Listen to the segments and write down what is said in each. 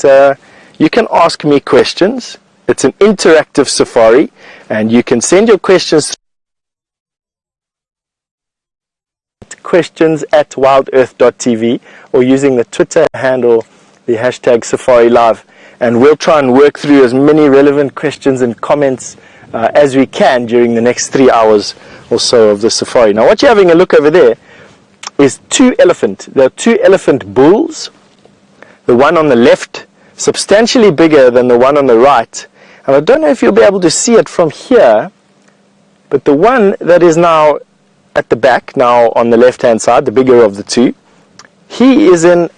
you can ask me questions. It's an interactive safari, and you can send your questions at WildEarthTV or using the Twitter handle, the hashtag Safari Live, and we'll try and work through as many relevant questions and comments as we can during the next 3 hours or so of the safari. Now, what you're having a look over there is there are two elephant bulls. The one on the left, substantially bigger than the one on the right. And I don't know if you'll be able to see it from here, but the one that is now at the back, now on the left-hand side, the bigger of the two, he is in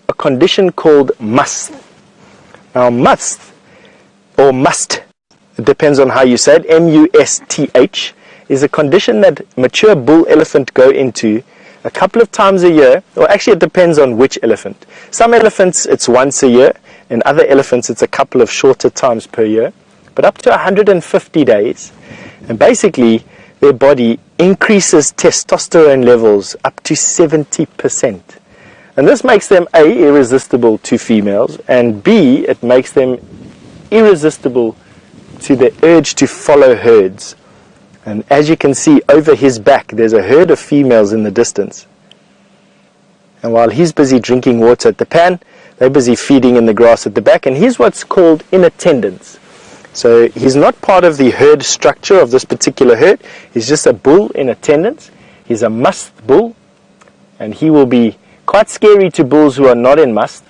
a condition called must. Now, must, it depends on how you say it, M-U-S-T-H, is a condition that mature bull elephant go into a couple of times a year, or actually it depends on which elephant. Some elephants it's once a year, and other elephants it's a couple of shorter times per year, but up to 150 days. And basically their body increases testosterone levels up to 70%. And this makes them A, irresistible to females, and B, it makes them irresistible to the urge to follow herds. And as you can see over his back, there's a herd of females in the distance. And while he's busy drinking water at the pan, they're busy feeding in the grass at the back, and he's what's called in attendance. So he's not part of the herd structure of this particular herd. He's just a bull in attendance. He's a must bull, and he will be quite scary to bulls who are not in must,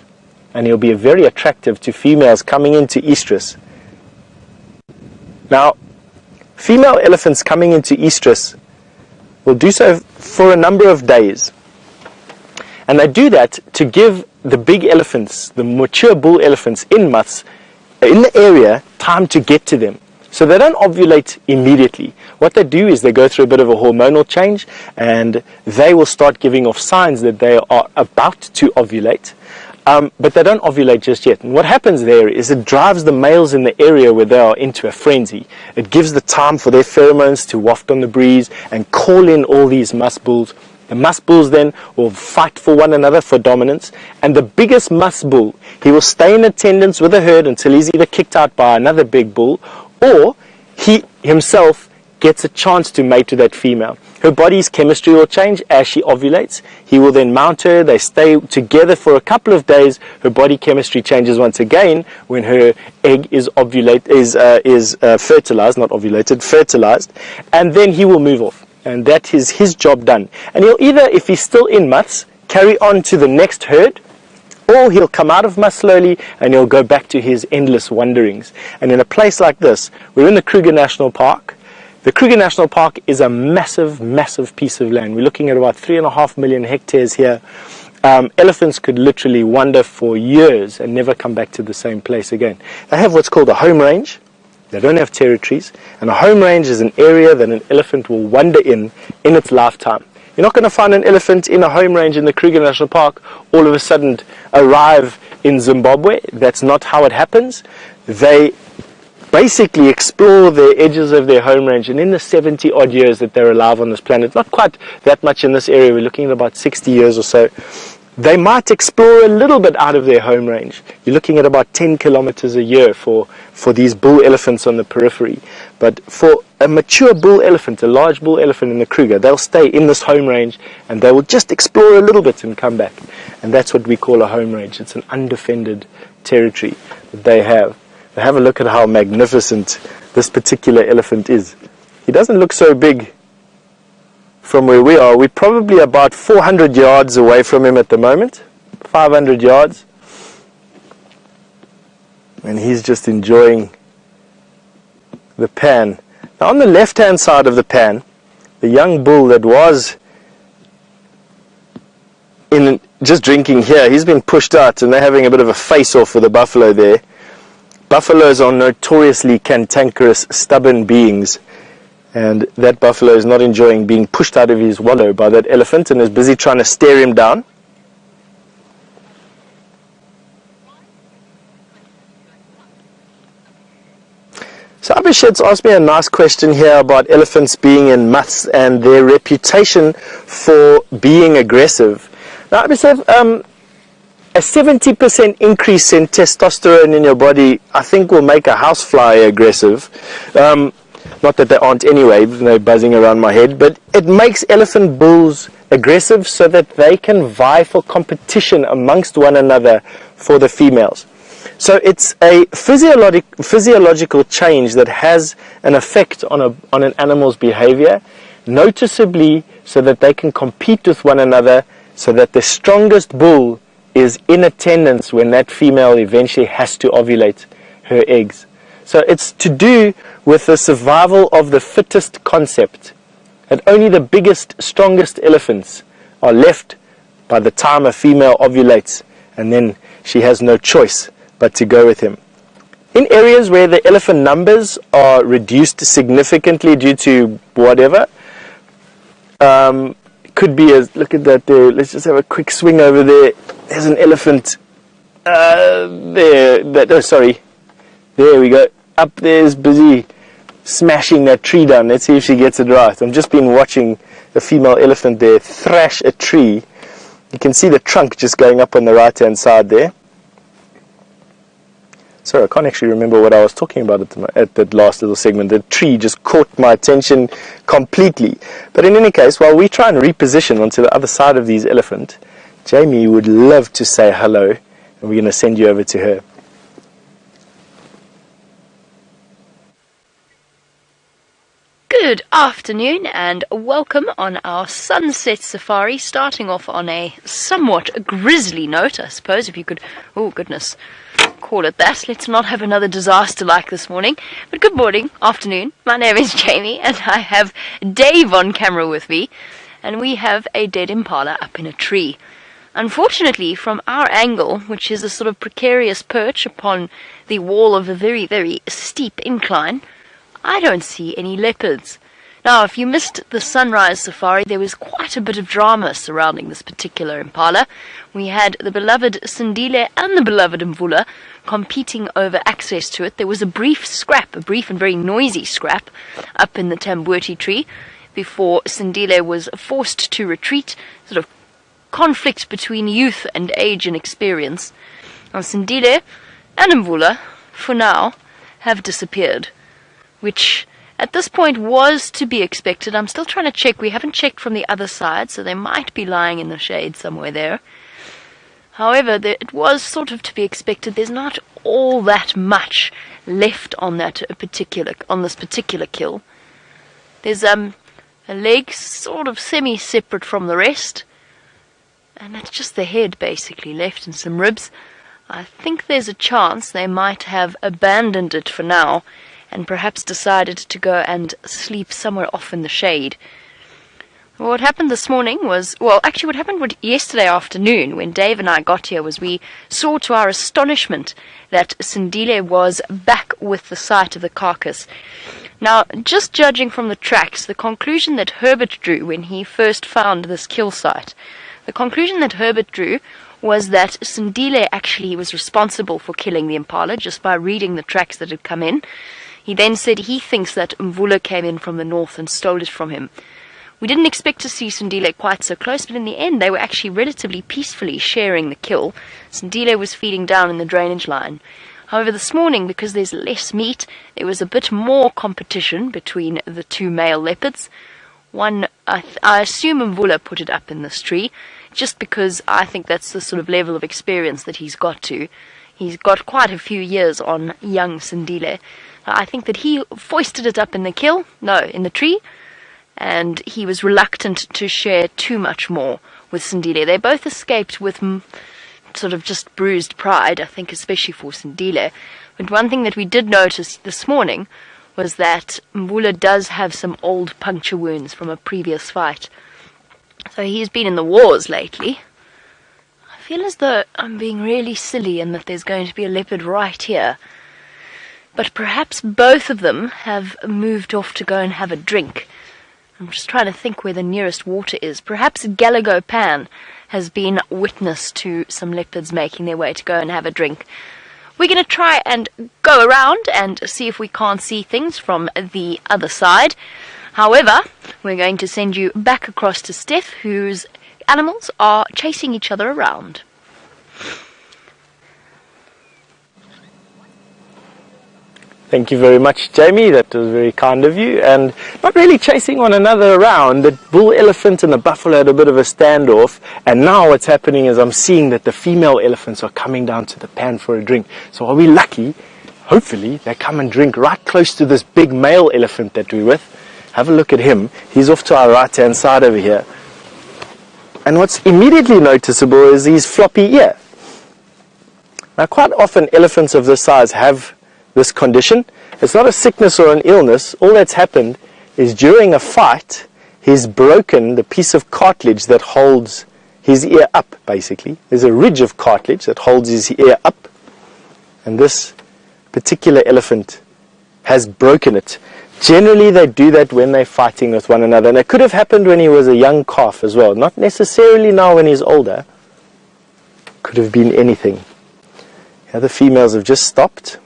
and he'll be very attractive to females coming into estrus. Now, female elephants coming into estrus will do so for a number of days. And they do that to give the big elephants, the mature bull elephants in musts, in the area, time to get to them. So they don't ovulate immediately. What they do is they go through a bit of a hormonal change, and they will start giving off signs that they are about to ovulate. But they don't ovulate just yet. And what happens there is it drives the males in the area where they are into a frenzy. It gives the time for their pheromones to waft on the breeze and call in all these musk bulls. The musk bulls then will fight for one another for dominance. And the biggest musk bull, he will stay in attendance with the herd until he's either kicked out by another big bull, or he himself gets a chance to mate with that female. Her body's chemistry will change as she ovulates. He will then mount her. They stay together for a couple of days. Her body chemistry changes once again when her egg is fertilized, not ovulated, fertilized, and then he will move off. And that is his job done. And he'll either, if he's still in mutts, carry on to the next herd, or he'll come out of must slowly and he'll go back to his endless wanderings. And in a place like this, we're in the Kruger National Park. The Kruger National Park is a massive, massive piece of land. We're looking at about 3.5 million hectares here. Elephants could literally wander for years and never come back to the same place again. They have what's called a home range. They don't have territories. And a home range is an area that an elephant will wander in its lifetime. You're not going to find an elephant in a home range in the Kruger National Park all of a sudden arrive in Zimbabwe. That's not how it happens. They basically explore the edges of their home range, and in the 70 odd years that they're alive on this planet, not quite that much in this area, we're looking at about 60 years or so, they might explore a little bit out of their home range. You're looking at about 10 kilometers a year for these bull elephants on the periphery. But for a mature bull elephant, a large bull elephant in the Kruger, they'll stay in this home range and they will just explore a little bit and come back. And that's what we call a home range. It's an undefended territory that they have. Have a look at how magnificent this particular elephant is. He doesn't look so big from where we are. We're probably about 400 yards away from him at the moment, 500 yards. And he's just enjoying the pan. Now on the left-hand side of the pan, the young bull that was just drinking here, he's been pushed out and they're having a bit of a face-off with the buffalo there. Buffaloes are notoriously cantankerous, stubborn beings, and that buffalo is not enjoying being pushed out of his wallow by that elephant and is busy trying to stare him down. So Abhishek's asked me a nice question here about elephants being in musts and their reputation for being aggressive. Now Abhishek, A 70% increase in testosterone in your body, I think, will make a housefly aggressive. Not that they aren't anyway, they're buzzing around my head, but it makes elephant bulls aggressive so that they can vie for competition amongst one another for the females. So it's a physiological change that has an effect on an animal's behavior, noticeably so that they can compete with one another, so that the strongest bull is in attendance when that female eventually has to ovulate her eggs. So it's to do with the survival of the fittest concept. And only the biggest, strongest elephants are left by the time a female ovulates, and then she has no choice but to go with him. In areas where the elephant numbers are reduced significantly due to whatever, could be as, look at that there, let's just have a quick swing over there. There's an elephant there, there we go. Up there's busy smashing that tree down. Let's see if she gets it right. I've just been watching the female elephant there thrash a tree. You can see the trunk just going up on the right hand side there. Sorry, I can't actually remember what I was talking about at that last little segment. The tree just caught my attention completely. But in any case, while we try and reposition onto the other side of these elephant, Jamie would love to say hello, and we're going to send you over to her. Good afternoon and welcome on our sunset safari, starting off on a somewhat grisly note, I suppose, if you could, oh goodness, call it that. Let's not have another disaster like this morning. But good morning, afternoon. My name is Jamie and I have Dave on camera with me, and we have a dead impala up in a tree. Unfortunately, from our angle, which is a sort of precarious perch upon the wall of a very, very steep incline, I don't see any leopards. Now, if you missed the sunrise safari, there was quite a bit of drama surrounding this particular impala. We had the beloved Sindile and the beloved Mvula competing over access to it. There was a brief and very noisy scrap up in the Tamboti tree before Sindile was forced to retreat, sort of conflict between youth and age and experience. Now, Sindile and Mvula, for now, have disappeared, which at this point was to be expected. I'm still trying to check. We haven't checked from the other side, so they might be lying in the shade somewhere there. However, it was sort of to be expected. There's not all that much left on this particular kill. There's a leg sort of semi-separate from the rest, and that's just the head basically left and some ribs. I think there's a chance they might have abandoned it for now and perhaps decided to go and sleep somewhere off in the shade. What happened this morning was, what happened yesterday afternoon when Dave and I got here was we saw to our astonishment that Sindile was back with the site of the carcass. Now, just judging from the tracks, the conclusion that Herbert drew when he first found this kill site, was that Sindile actually was responsible for killing the impala just by reading the tracks that had come in. He then said he thinks that Mvula came in from the north and stole it from him. We didn't expect to see Sindile quite so close, but in the end they were actually relatively peacefully sharing the kill. Sindile was feeding down in the drainage line. However, this morning, because there's less meat, there was a bit more competition between the two male leopards. One, I assume Mvula put it up in this tree, just because I think that's the sort of level of experience that he's got to. He's got quite a few years on young Sindile. I think that he foisted it up in the tree, and he was reluctant to share too much more with Sindile. They both escaped with sort of just bruised pride, I think, especially for Sindile. But one thing that we did notice this morning was that Mvula does have some old puncture wounds from a previous fight. So he's been in the wars lately. I feel as though I'm being really silly and that there's going to be a leopard right here. But perhaps both of them have moved off to go and have a drink. I'm just trying to think where the nearest water is. Perhaps Galago Pan has been witness to some leopards making their way to go and have a drink. We're going to try and go around and see if we can't see things from the other side. However, we're going to send you back across to Steph, whose animals are chasing each other around. Thank you very much, Jamie. That was very kind of you. And not really chasing one another around. The bull elephant and the buffalo had a bit of a standoff. And now what's happening is I'm seeing that the female elephants are coming down to the pan for a drink. So are we lucky? Hopefully they come and drink right close to this big male elephant that we're with. Have a look at him. He's off to our right hand side over here. And what's immediately noticeable is his floppy ear. Now quite often elephants of this size have this condition. It's not a sickness or an illness. All that's happened is during a fight, he's broken the piece of cartilage that holds his ear up, basically. There's a ridge of cartilage that holds his ear up. And this particular elephant has broken it. Generally, they do that when they're fighting with one another. And it could have happened when he was a young calf as well. Not necessarily now when he's older. Could have been anything. Here the females have just stopped.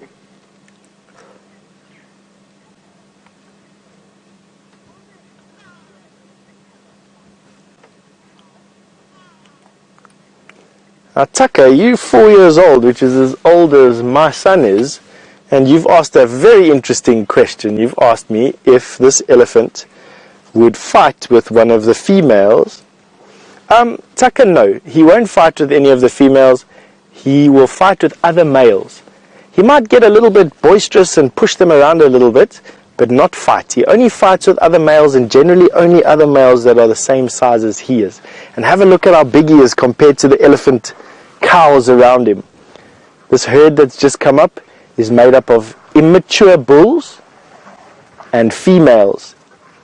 Now, Tucker, you're 4 years old, which is as old as my son is, and you've asked a very interesting question. You've asked me if this elephant would fight with one of the females. Tucker, no. He won't fight with any of the females. He will fight with other males. He might get a little bit boisterous and push them around a little bit, but not fight. He only fights with other males, and generally only other males that are the same size as he is. And have a look at how big he is compared to the elephant cows around him. This herd that's just come up is made up of immature bulls and females,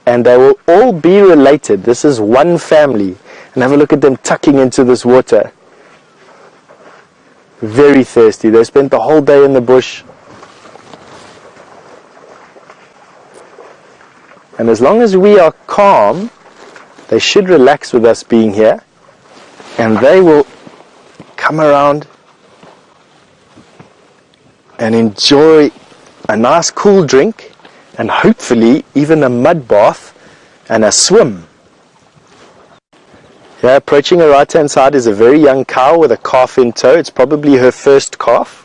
and they will all be related. This is one family. And have a look at them tucking into this water. Very thirsty. They spent the whole day in the bush. And as long as we are calm, they should relax with us being here, and they will come around and enjoy a nice cool drink, and hopefully even a mud bath and a swim. Here, approaching her right hand side is a very young cow with a calf in tow. It's probably her first calf.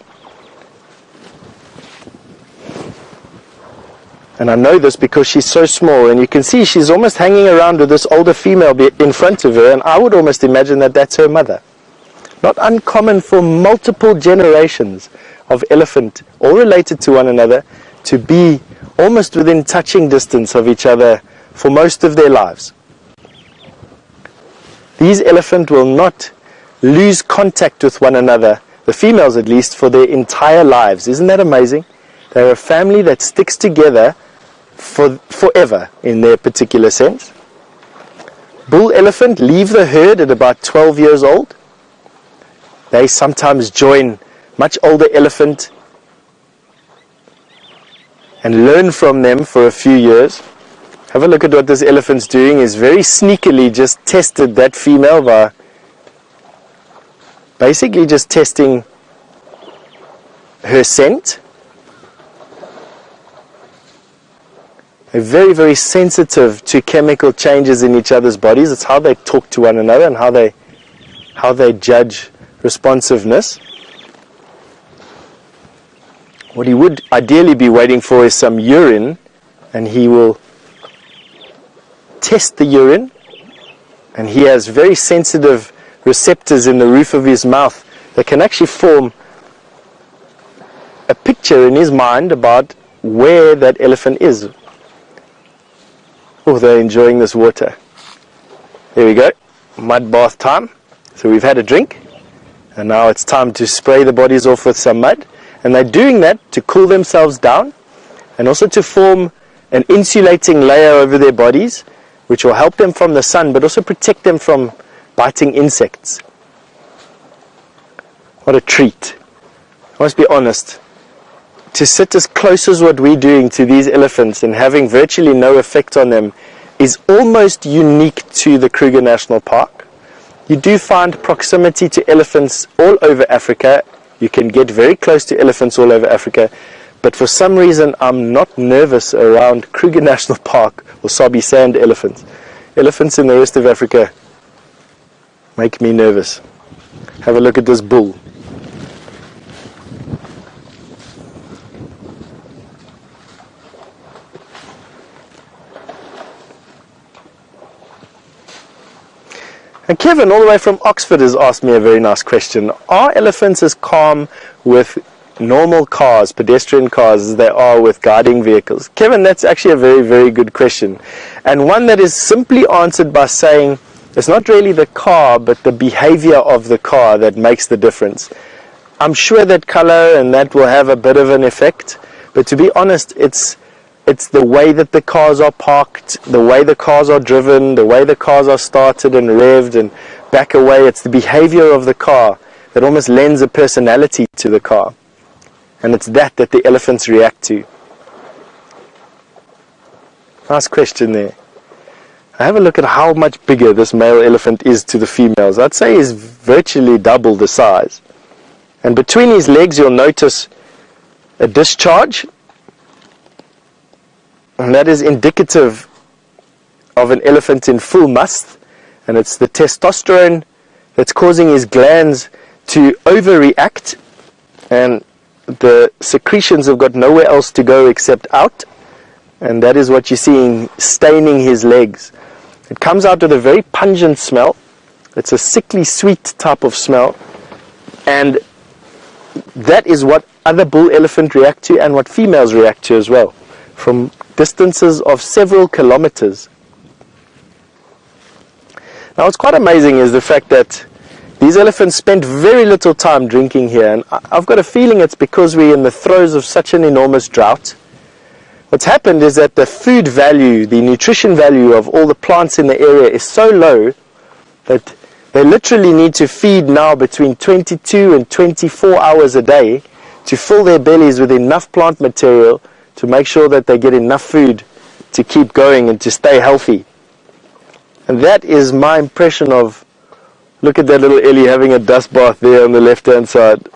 And I know this because she's so small, and you can see she's almost hanging around with this older female in front of her, and I would almost imagine that that's her mother. Not uncommon for multiple generations of elephant, all related to one another, to be almost within touching distance of each other for most of their lives. These elephants will not lose contact with one another, the females at least, for their entire lives. Isn't that amazing? They're a family that sticks together forever in their particular sense. Bull elephant leave the herd at about 12 years old. They sometimes join much older elephant and learn from them for a few years. Have a look at what this elephant's doing. Is very sneakily just tested that female by basically just testing her scent. They're very, very sensitive to chemical changes in each other's bodies. It's how they talk to one another and how they judge responsiveness. What he would ideally be waiting for is some urine, and he will test the urine, and he has very sensitive receptors in the roof of his mouth that can actually form a picture in his mind about where that elephant is. Oh, they're enjoying this water. There we go, mud bath time. So we've had a drink, and now it's time to spray the bodies off with some mud. And they're doing that to cool themselves down, and also to form an insulating layer over their bodies, which will help them from the sun, but also protect them from biting insects. What a treat. I must be honest, to sit as close as what we're doing to these elephants and having virtually no effect on them is almost unique to the Kruger National Park. You do find proximity to elephants all over Africa. You can get very close to elephants all over Africa, but for some reason I'm not nervous around Kruger National Park or Sabi Sand elephants. Elephants in the rest of Africa make me nervous. Have Have a look at this bull. And Kevin, all the way from Oxford, has asked me a very nice question. Are elephants as calm with normal cars, pedestrian cars, as they are with guiding vehicles? Kevin, that's actually a very, very good question. And one that is simply answered by saying it's not really the car, but the behavior of the car that makes the difference. I'm sure that color and that will have a bit of an effect, but to be honest, it's the way that the cars are parked, the way the cars are driven, the way the cars are started and revved and back away. It's the behavior of the car that almost lends a personality to the car. And it's that the elephants react to. Nice question there. Have a look at how much bigger this male elephant is to the females. I'd say he's virtually double the size. And between his legs you'll notice a discharge. And that is indicative of an elephant in full must, and it's the testosterone that's causing his glands to overreact, and the secretions have got nowhere else to go except out, and that is what you're seeing staining his legs. It comes out with a very pungent smell. It's a sickly sweet type of smell, and that is what other bull elephant react to and what females react to as well, from distances of several kilometers. Now what's quite amazing is the fact that these elephants spend very little time drinking here, and I've got a feeling it's because we're in the throes of such an enormous drought. What's happened is that the food value, the nutrition value of all the plants in the area is so low that they literally need to feed now between 22 and 24 hours a day to fill their bellies with enough plant material to make sure that they get enough food to keep going and to stay healthy. And that is my impression of, look at that little Ellie having a dust bath there on the left hand side.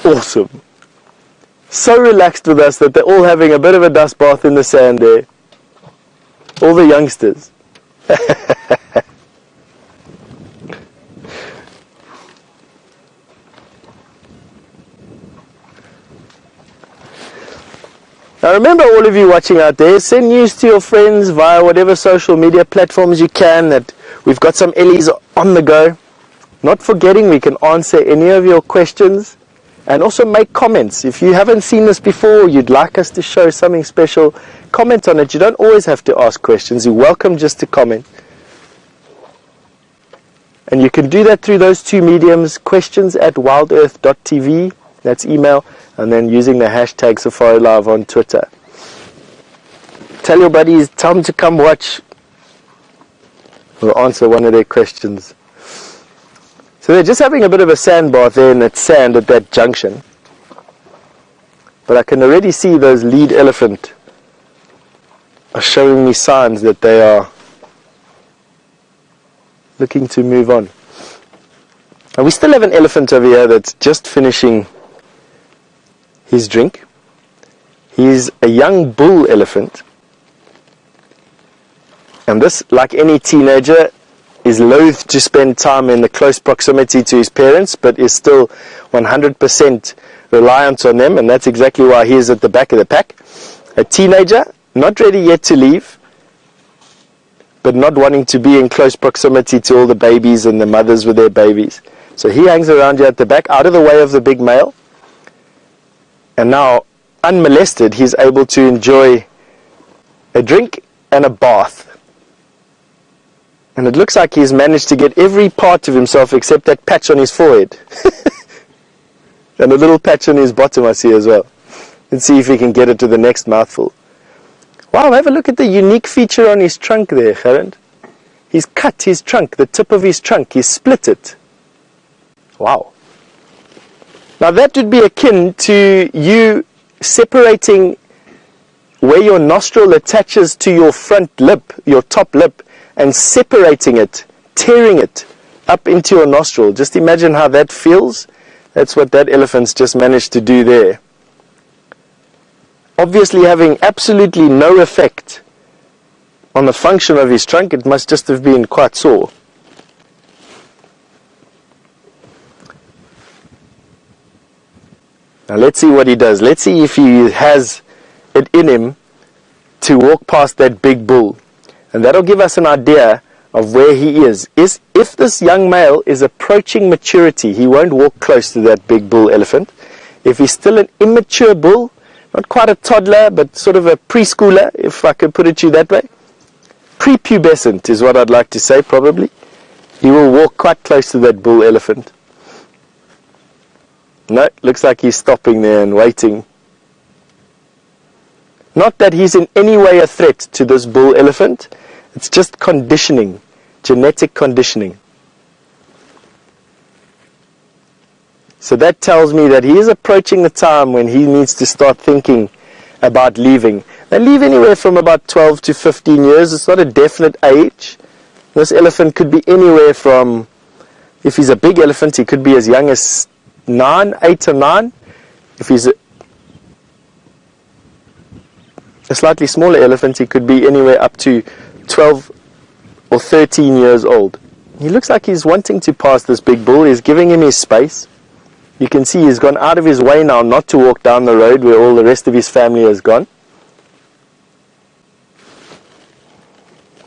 Awesome. So relaxed with us that they're all having a bit of a dust bath in the sand there. All the youngsters. Now remember, all of you watching out there, send news to your friends via whatever social media platforms you can, that we've got some Ellies on the go. Not forgetting we can answer any of your questions and also make comments. If you haven't seen this before, you'd like us to show something special, comment on it. You don't always have to ask questions. You're welcome just to comment. And you can do that through those two mediums, questions@WildEarth.tv, that's email, and then using the hashtag Safari Live on Twitter. Tell your buddies, tell them to come watch. We'll answer one of their questions. So they're just having a bit of a sand bath there in that sand at that junction. But I can already see those lead elephant are showing me signs that they are looking to move on. And we still have an elephant over here that's just finishing his drink. He's a young bull elephant. And this, like any teenager, is loath to spend time in the close proximity to his parents, but is still 100% reliant on them, and that's exactly why he is at the back of the pack. A teenager, not ready yet to leave, but not wanting to be in close proximity to all the babies and the mothers with their babies. So he hangs around here at the back, out of the way of the big male, and now, unmolested, he's able to enjoy a drink and a bath. And it looks like he's managed to get every part of himself except that patch on his forehead. And a little patch on his bottom I see as well. Let's see if he can get it to the next mouthful. Wow, have a look at the unique feature on his trunk there, Gerard. He's cut his trunk, the tip of his trunk, he's split it. Wow. Now that would be akin to you separating where your nostril attaches to your front lip, your top lip, and separating it, tearing it up into your nostril. Just imagine how that feels. That's what that elephant's just managed to do there. Obviously having absolutely no effect on the function of his trunk, it must just have been quite sore. Now let's see what he does. Let's see if he has it in him to walk past that big bull. And that'll give us an idea of where he is. If this young male is approaching maturity, he won't walk close to that big bull elephant. If he's still an immature bull, not quite a toddler, but sort of a preschooler, if I could put it to you that way. Prepubescent is what I'd like to say, probably. He will walk quite close to that bull elephant. No, looks like he's stopping there and waiting. Not that he's in any way a threat to this bull elephant. It's just conditioning, genetic conditioning. So that tells me that he is approaching the time when he needs to start thinking about leaving. They leave anywhere from about 12 to 15 years. It's not a definite age. This elephant could be anywhere from, if he's a big elephant, he could be as young as 8 or 9. If he's a slightly smaller elephant, he could be anywhere up to 12 or 13 years old. He looks like he's wanting to pass this big bull. He's giving him his space. You can see he's gone out of his way now not to walk down the road where all the rest of his family has gone.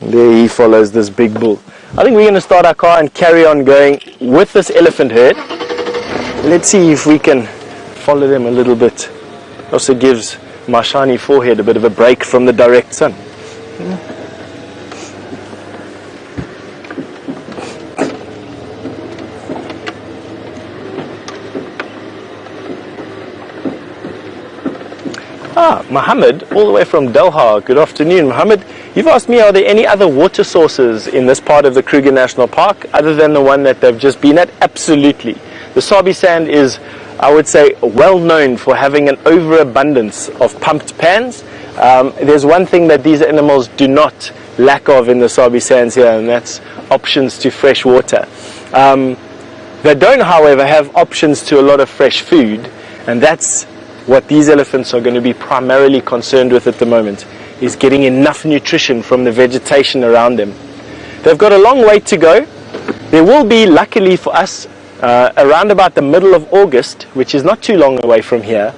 There he follows this big bull. I think we're going to start our car and carry on going with this elephant herd. Let's see if we can follow them a little bit. Also gives my shiny forehead a bit of a break from the direct sun. Mohammed, all the way from Doha. Good afternoon, Mohammed. You've asked me, are there any other water sources in this part of the Kruger National Park other than the one that they've just been at? Absolutely. The Sabi Sand is, I would say, well known for having an overabundance of pumped pans. There's one thing that these animals do not lack of in the Sabi Sands here, and that's options to fresh water. They don't, however, have options to a lot of fresh food, and that's what these elephants are going to be primarily concerned with at the moment, is getting enough nutrition from the vegetation around them. They've got a long way to go. There will be, luckily for us, around about the middle of August, which is not too long away from here,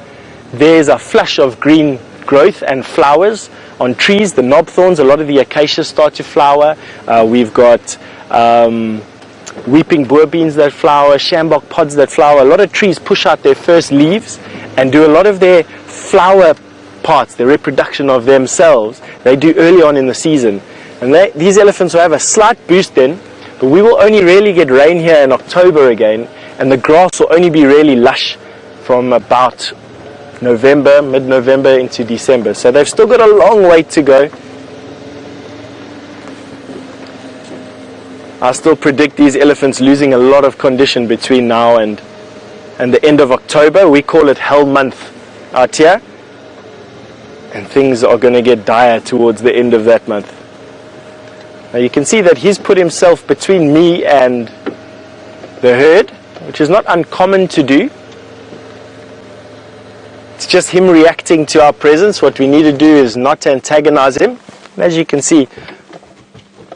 there's a flush of green growth and flowers on trees. The knobthorns, a lot of the acacias start to flower. We've got weeping boer beans that flower, shambok pods that flower. A lot of trees push out their first leaves and do a lot of their flower parts, the reproduction of themselves, they do early on in the season. And these elephants will have a slight boost then, but we will only really get rain here in October again, and the grass will only be really lush from about November, mid-November into December. So they've still got a long way to go. I still predict these elephants losing a lot of condition between now and the end of October. We call it hell month out here, and things are going to get dire towards the end of that month. Now you can see that he's put himself between me and the herd, which is not uncommon to do. It's just him reacting to our presence. What we need to do is not antagonize him. And as you can see,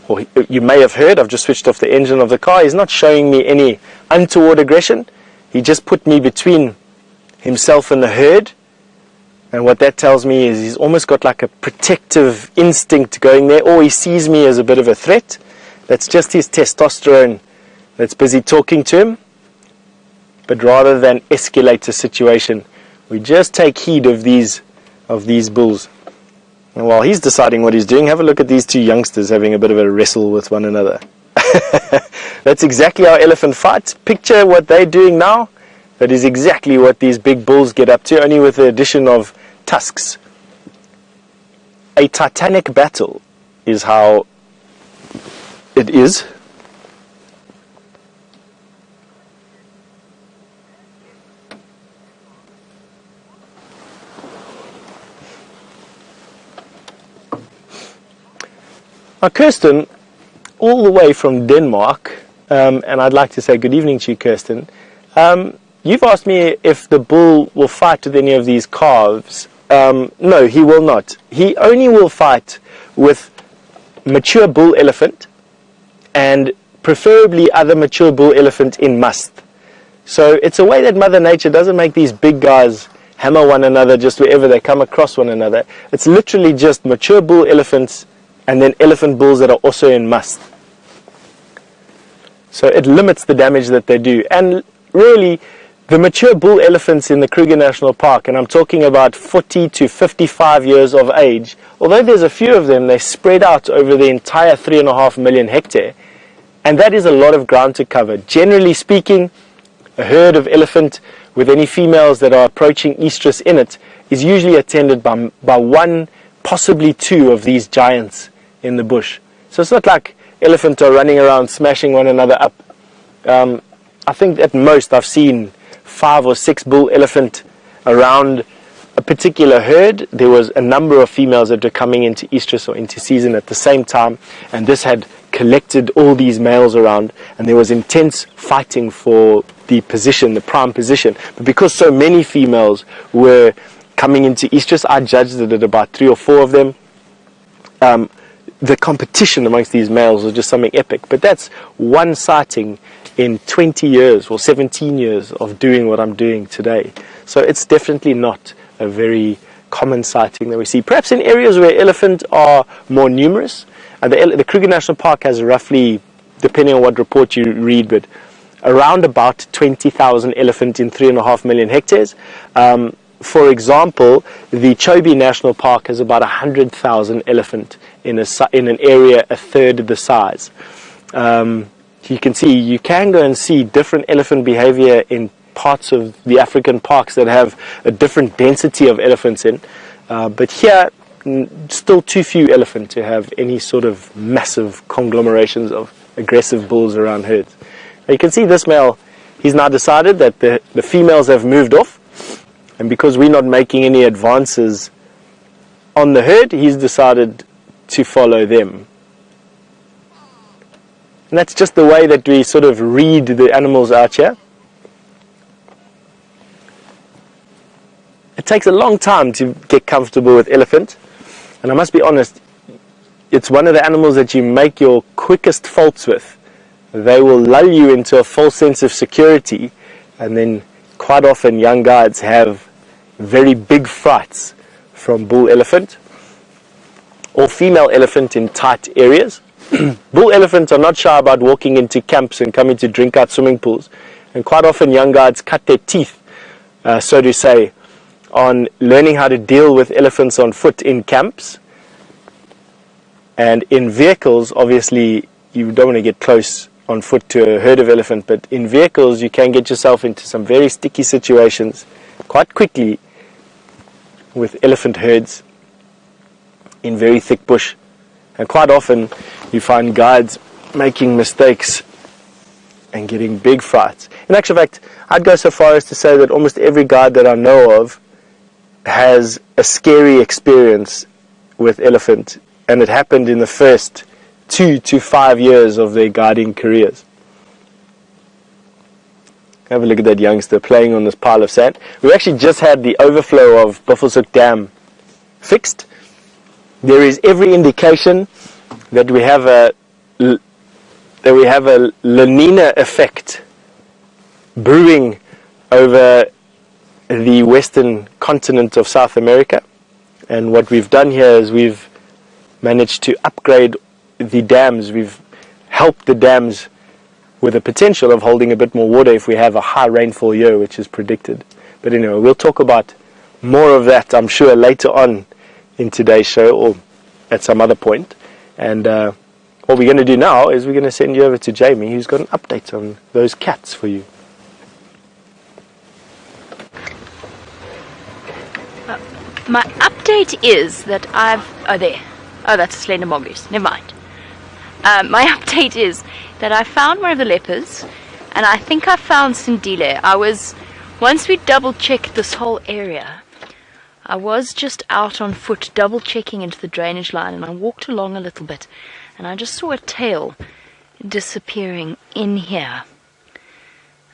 or you may have heard, I've just switched off the engine of the car. He's not showing me any untoward aggression. He just put me between himself and the herd. And what that tells me is he's almost got like a protective instinct going there, or he sees me as a bit of a threat. That's just his testosterone that's busy talking to him. But rather than escalate the situation, we just take heed of these bulls. And while he's deciding what he's doing, have a look at these two youngsters having a bit of a wrestle with one another. That's exactly how elephant fights. Picture what they're doing now. That is exactly what these big bulls get up to, only with the addition of tusks. A titanic battle is how it is. Now, Kirsten, all the way from Denmark, and I'd like to say good evening to you, Kirsten. You've asked me if the bull will fight with any of these calves. No, he will not. He only will fight with mature bull elephant and preferably other mature bull elephant in must. So it's a way that Mother Nature doesn't make these big guys hammer one another just wherever they come across one another. It's literally just mature bull elephants and then elephant bulls that are also in must. So it limits the damage that they do. And really, the mature bull elephants in the Kruger National Park, and I'm talking about 40 to 55 years of age, although there's a few of them, they spread out over the entire 3.5 million hectare. And that is a lot of ground to cover. Generally speaking, a herd of elephant with any females that are approaching estrus in it is usually attended by one, possibly two of these giants in the bush. So it's not like elephant are running around smashing one another up. I think at most I've seen 5 or 6 bull elephant around a particular herd. There was a number of females that were coming into estrus or into season at the same time, and this had collected all these males around, and there was intense fighting for the position, the prime position. But because so many females were coming into estrus, I judged it at about 3 or 4 of them. The competition amongst these males was just something epic. But that's one sighting in 20 years or 17 years of doing what I'm doing today. So it's definitely not a very common sighting that we see. Perhaps in areas where elephant are more numerous. The Kruger National Park has roughly, depending on what report you read, but around about 20,000 elephant in 3.5 million hectares. For example, the Chobe National Park has about 100,000 elephant in an area a third the size. You can go and see different elephant behavior in parts of the African parks that have a different density of elephants in. But here, still too few elephant to have any sort of massive conglomerations of aggressive bulls around herds. Now you can see this male, he's now decided that the females have moved off, and because we're not making any advances on the herd, he's decided to follow them. And that's just the way that we sort of read the animals out here. It takes a long time to get comfortable with elephant, and I must be honest, it's one of the animals that you make your quickest faults with. They will lull you into a false sense of security, and then quite often young guides have very big frights from bull elephant or female elephant in tight areas. Bull elephants are not shy about walking into camps and coming to drink out swimming pools, and quite often young guides cut their teeth, so to say, on learning how to deal with elephants on foot in camps. And in vehicles, obviously you don't want to get close on foot to a herd of elephant, but in vehicles you can get yourself into some very sticky situations quite quickly with elephant herds in very thick bush. And quite often you find guides making mistakes and getting big frights. In actual fact, I'd go so far as to say that almost every guide that I know of has a scary experience with elephant, and it happened in the first 2 to 5 years of their guiding careers. Have a look at that youngster playing on this pile of sand. We actually just had the overflow of Buffelshoek Dam fixed. There is every indication that we have a La Nina effect brewing over the western continent of South America. And what we've done here is we've managed to upgrade the dams. We've helped the dams with the potential of holding a bit more water if we have a high rainfall year, which is predicted. But anyway, we'll talk about more of that, I'm sure, later on in today's show or at some other point. And what we're going to do now is we're going to send you over to Jamie, who's got an update on those cats for you. My update is that that's a slender mongoose. Never mind. My update is that I found one of the leopards, and I think I found Sindile. Once we double-checked this whole area, I was just out on foot double-checking into the drainage line, and I walked along a little bit, and I just saw a tail disappearing in here.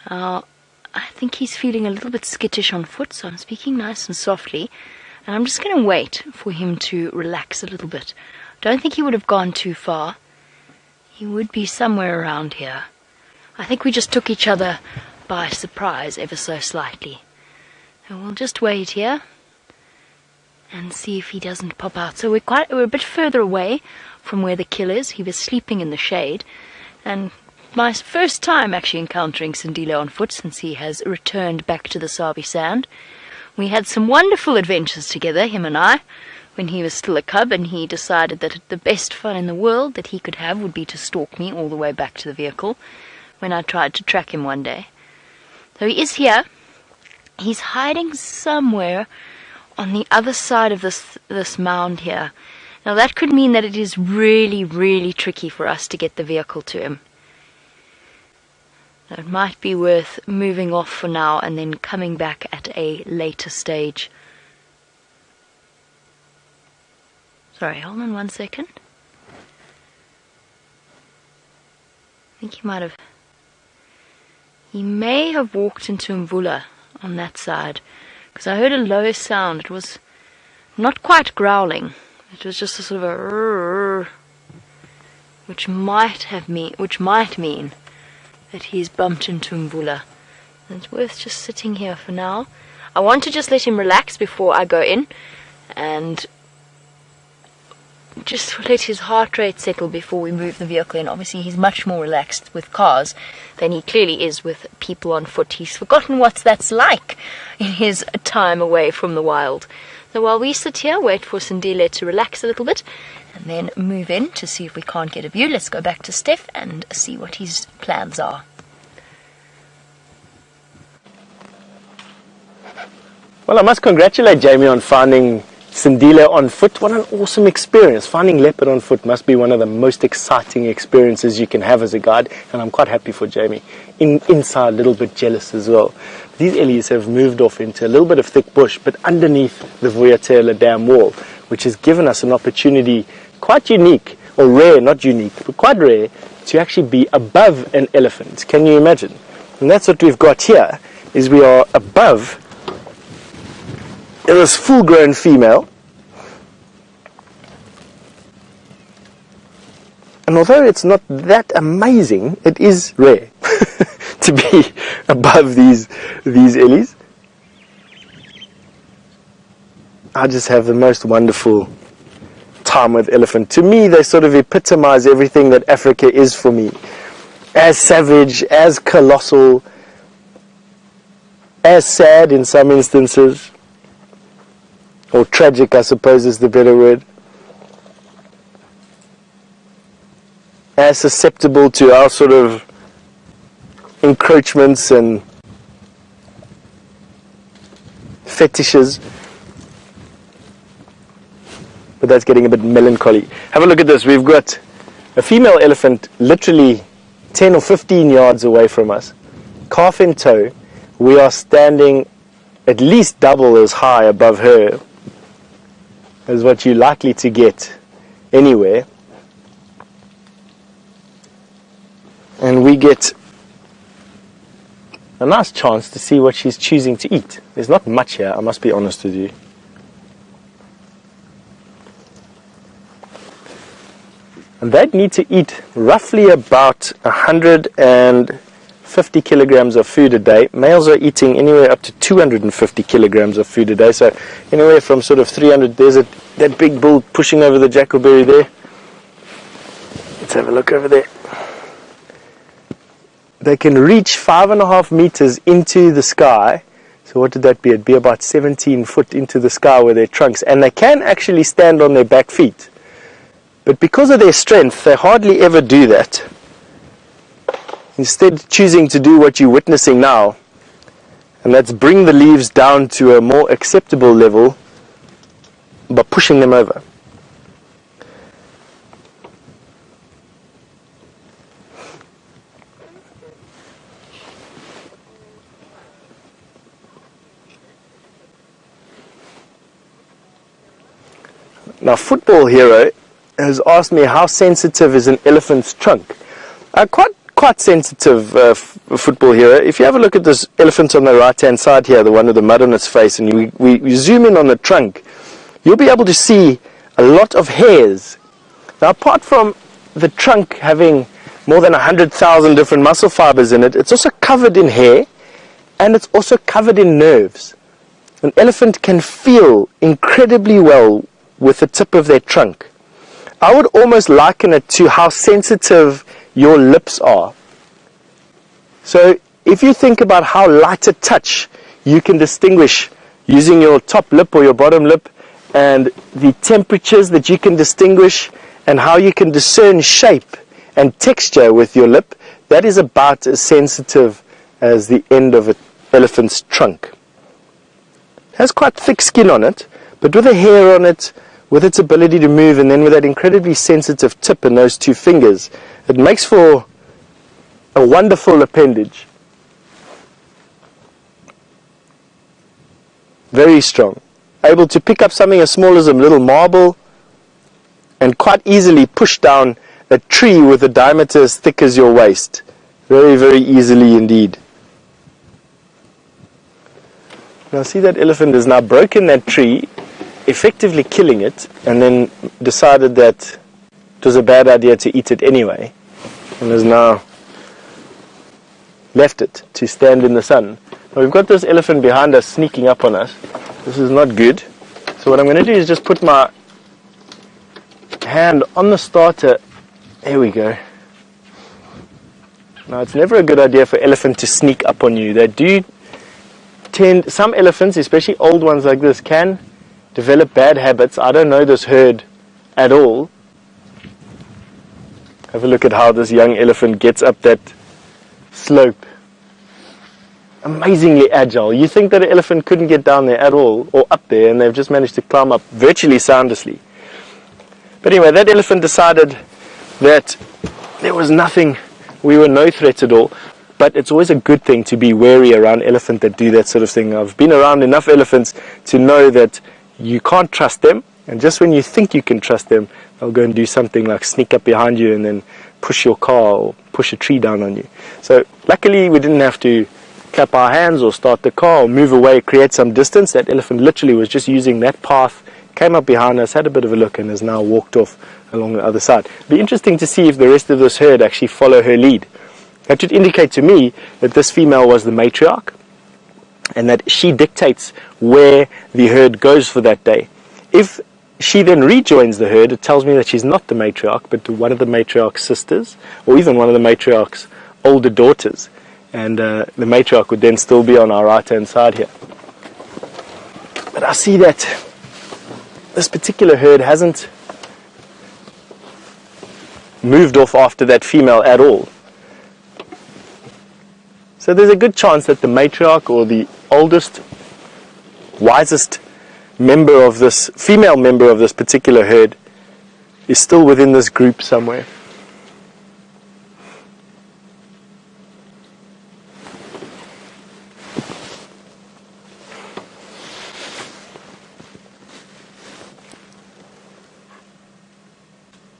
I think he's feeling a little bit skittish on foot, so I'm speaking nice and softly, and I'm just going to wait for him to relax a little bit. Don't think he would have gone too far. He would be somewhere around here. I think we just took each other by surprise ever so slightly. So we'll just wait here and see if he doesn't pop out. So we're a bit further away from where the kill is. He was sleeping in the shade, and my first time actually encountering Sindile on foot since he has returned back to the Sabi Sand. We had some wonderful adventures together, him and I, when he was still a cub, and he decided that the best fun in the world that he could have would be to stalk me all the way back to the vehicle when I tried to track him one day. So he is here. He's hiding somewhere on the other side of this mound here. Now that could mean that it is really, really tricky for us to get the vehicle to him. So it might be worth moving off for now and then coming back at a later stage. Sorry, hold on 1 second. I think he may have walked into Mvula on that side, because I heard a low sound. It was not quite growling. It was just a sort of a which might mean that he's bumped into Mvula. And it's worth just sitting here for now. I want to just let him relax before I go in, and just let his heart rate settle before we move the vehicle in. Obviously, he's much more relaxed with cars than he clearly is with people on foot. He's forgotten what that's like in his time away from the wild. So while we sit here, wait for Sindile to relax a little bit, and then move in to see if we can't get a view, let's go back to Steph and see what his plans are. Well, I must congratulate Jamie on finding Sindile on foot. What an awesome experience. Finding leopard on foot must be one of the most exciting experiences you can have as a guide, and I'm quite happy for Jamie. Inside, a little bit jealous as well. These ellies have moved off into a little bit of thick bush, but underneath the Vuyatela Dam wall, which has given us an opportunity quite unique, or rare, not unique, but quite rare, to actually be above an elephant. Can you imagine? And that's what we've got here, is we are above this full-grown female. And although it's not that amazing, it is rare to be above these ellies. I just have the most wonderful time with elephant. To me, they sort of epitomize everything that Africa is for me. As savage, as colossal, as sad in some instances, or tragic, I suppose is the better word. As susceptible to our sort of encroachments and fetishes. But that's getting a bit melancholy. Have a look at this. We've got a female elephant literally 10 or 15 yards away from us. Calf in tow. We are standing at least double as high above her as what you're likely to get anywhere. And we get a nice chance to see what she's choosing to eat. There's not much here, I must be honest with you. And they'd need to eat roughly about 150 kilograms of food a day. Males are eating anywhere up to 250 kilograms of food a day. So anywhere from sort of 300. There's that big bull pushing over the jackalberry there. Let's have a look over there. They can reach 5.5 meters into the sky. So what would that be? It'd be about 17 foot into the sky with their trunks. And they can actually stand on their back feet. But because of their strength, they hardly ever do that. Instead, choosing to do what you're witnessing now, and that's bring the leaves down to a more acceptable level by pushing them over. Now, Football Hero has asked me how sensitive is an elephant's trunk. Quite sensitive, Football Hero. If you have a look at this elephant on the right-hand side here, the one with the mud on its face, and we zoom in on the trunk, you'll be able to see a lot of hairs. Now, apart from the trunk having more than 100,000 different muscle fibers in it, it's also covered in hair, and it's also covered in nerves. An elephant can feel incredibly well with the tip of their trunk. I would almost liken it to how sensitive your lips are. So if you think about how light a touch you can distinguish using your top lip or your bottom lip, and the temperatures that you can distinguish, and how you can discern shape and texture with your lip, that is about as sensitive as the end of an elephant's trunk. It has quite thick skin on it, but with a hair on it, with its ability to move, and then with that incredibly sensitive tip and those two fingers, it makes for a wonderful appendage. Very strong. Able to pick up something as small as a little marble and quite easily push down a tree with a diameter as thick as your waist. Very, very easily indeed. Now see, that elephant has now broken that tree, effectively killing it, and then decided that it was a bad idea to eat it anyway, and has now left it to stand in the sun. Now we've got this elephant behind us sneaking up on us. This is not good. So what I'm going to do is just put my hand on the starter. There we go. Now it's never a good idea for elephant to sneak up on you. They do tend, some elephants, especially old ones like this, can develop bad habits. I don't know this herd at all. Have a look at how this young elephant gets up that slope. Amazingly agile. You think that an elephant couldn't get down there at all, or up there, and they've just managed to climb up virtually soundlessly. But anyway, that elephant decided that there was nothing, we were no threat at all. But it's always a good thing to be wary around elephants that do that sort of thing. I've been around enough elephants to know that you can't trust them, and just when you think you can trust them, they'll go and do something like sneak up behind you and then push your car or push a tree down on you. So luckily we didn't have to clap our hands or start the car or move away, create some distance. That elephant literally was just using that path, came up behind us, had a bit of a look, and has now walked off along the other side. It'd be interesting to see if the rest of this herd actually follow her lead. That would indicate to me that this female was the matriarch, and that she dictates where the herd goes for that day. If she then rejoins the herd, it tells me that she's not the matriarch, but one of the matriarch's sisters, or even one of the matriarch's older daughters. And the matriarch would then still be on our right-hand side here. But I see that this particular herd hasn't moved off after that female at all. So there's a good chance that the matriarch, or the oldest, wisest member of this, female member of this particular herd, is still within this group somewhere.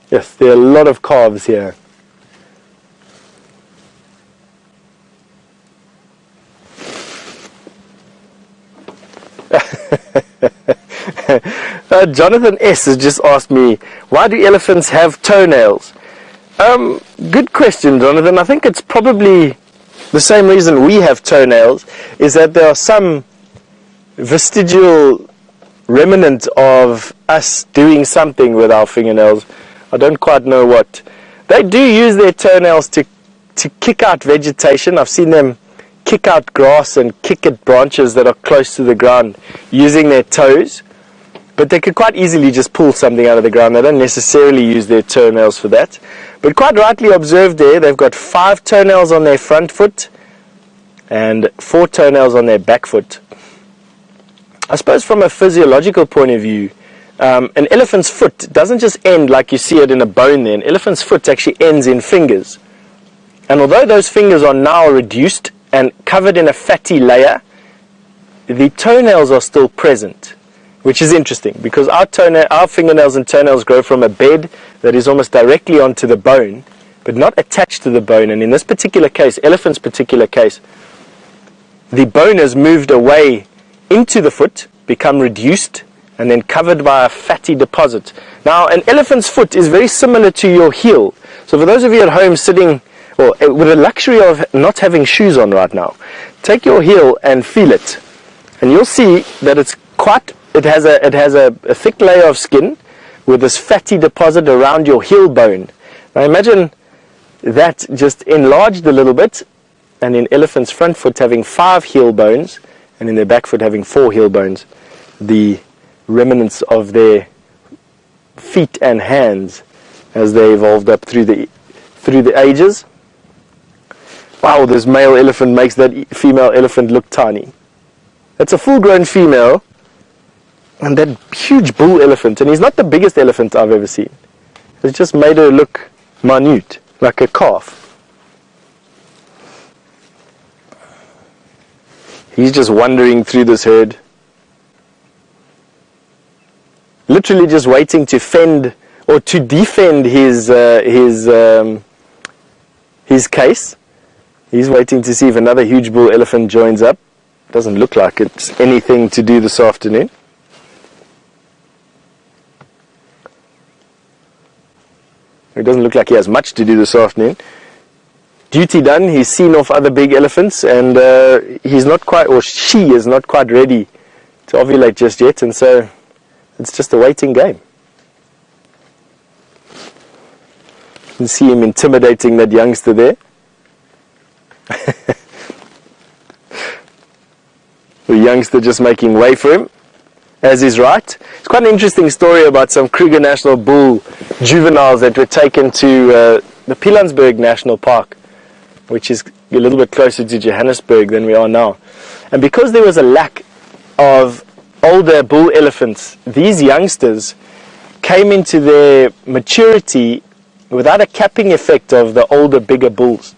Yes, there are a lot of calves here. Jonathan S. has just asked me, why do elephants have toenails? Good question, Jonathan. I think it's probably the same reason we have toenails, is that there are some vestigial remnant of us doing something with our fingernails. I don't quite know what. They do use their toenails to kick out vegetation. I've seen them kick out grass and kick at branches that are close to the ground using their toes. But they could quite easily just pull something out of the ground. They don't necessarily use their toenails for that. But quite rightly observed there, they've got 5 toenails on their front foot and 4 toenails on their back foot. I suppose from a physiological point of view, an elephant's foot doesn't just end like you see it in a bone there. An elephant's foot actually ends in fingers. And although those fingers are now reduced and covered in a fatty layer, the toenails are still present, which is interesting because our fingernails and toenails grow from a bed that is almost directly onto the bone, but not attached to the bone. And in this particular case, elephant's particular case, the bone has moved away into the foot, become reduced, and then covered by a fatty deposit. Now, an elephant's foot is very similar to your heel. So for those of you at home sitting, or with the luxury of not having shoes on right now, take your heel and feel it, and you'll see that it has a thick layer of skin with this fatty deposit around your heel bone. Now imagine that just enlarged a little bit, and in elephants' front foot having 5 heel bones, and in their back foot having 4 heel bones, the remnants of their feet and hands as they evolved up through the ages. Wow, this male elephant makes that female elephant look tiny. That's a full-grown female, and that huge bull elephant, and he's not the biggest elephant I've ever seen. It's just made her look minute, like a calf. He's just wandering through this herd, literally just waiting to fend or to defend his case. He's waiting to see if another huge bull elephant joins up. Doesn't look like it's anything to do this afternoon. It doesn't look like he has much to do this afternoon. Duty done, he's seen off other big elephants, and he's not quite, or she is not quite ready to ovulate just yet, and so it's just a waiting game. You can see him intimidating that youngster there. The youngster just making way for him, as is right. It's quite an interesting story about some Kruger National Bull juveniles that were taken to the Pilanesberg National Park, which is a little bit closer to Johannesburg than we are now. And because there was a lack of older bull elephants, these youngsters came into their maturity without a capping effect of the older, bigger bulls,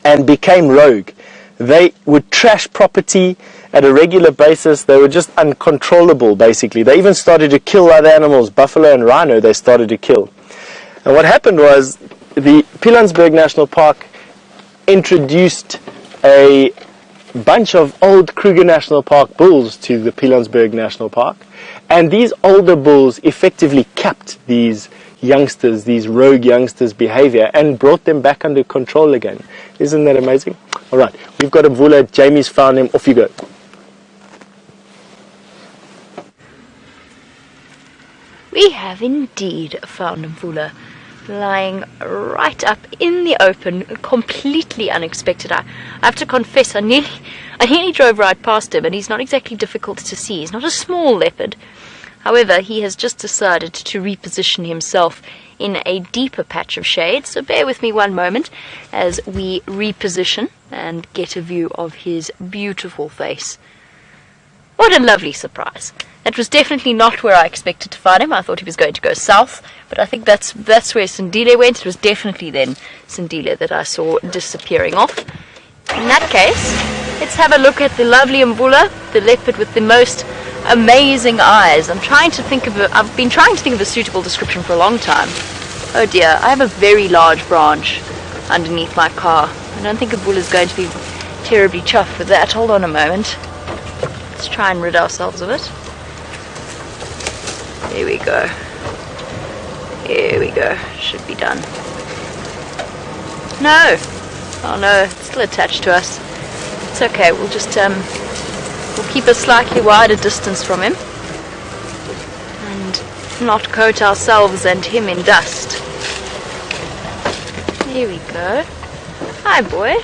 and became rogue. They would trash property at a regular basis. They were just uncontrollable, basically. They even started to kill other animals. Buffalo and rhino they started to kill. And what happened was the Pilanesberg National Park introduced a bunch of old Kruger National Park bulls to the Pilanesberg National Park, and these older bulls effectively capped these youngsters, these rogue youngsters' behavior, and brought them back under control again. Isn't that amazing? Alright, we've got Mvula. Jamie's found him. Off you go. We have indeed found Mvula, lying right up in the open, completely unexpected. I have to confess, I nearly drove right past him, and he's not exactly difficult to see. He's not a small leopard. However, he has just decided to reposition himself in a deeper patch of shade, so bear with me one moment as we reposition and get a view of his beautiful face. What a lovely surprise. That was definitely not where I expected to find him. I thought he was going to go south, but I think that's where Sindile went. It was definitely then Sindile that I saw disappearing off. In that case, let's have a look at the lovely Mvula, the leopard with the most amazing eyes. I've been trying to think of a suitable description for a long time. Oh dear, I have a very large branch underneath my car. I don't think Mvula is going to be terribly chuffed with that. Hold on a moment. Let's try and rid ourselves of it. There we go. Here we go. Should be done. No! Oh no, it's still attached to us. It's okay, we'll just we'll keep a slightly wider distance from him and not coat ourselves and him in dust. Here we go. Hi boy.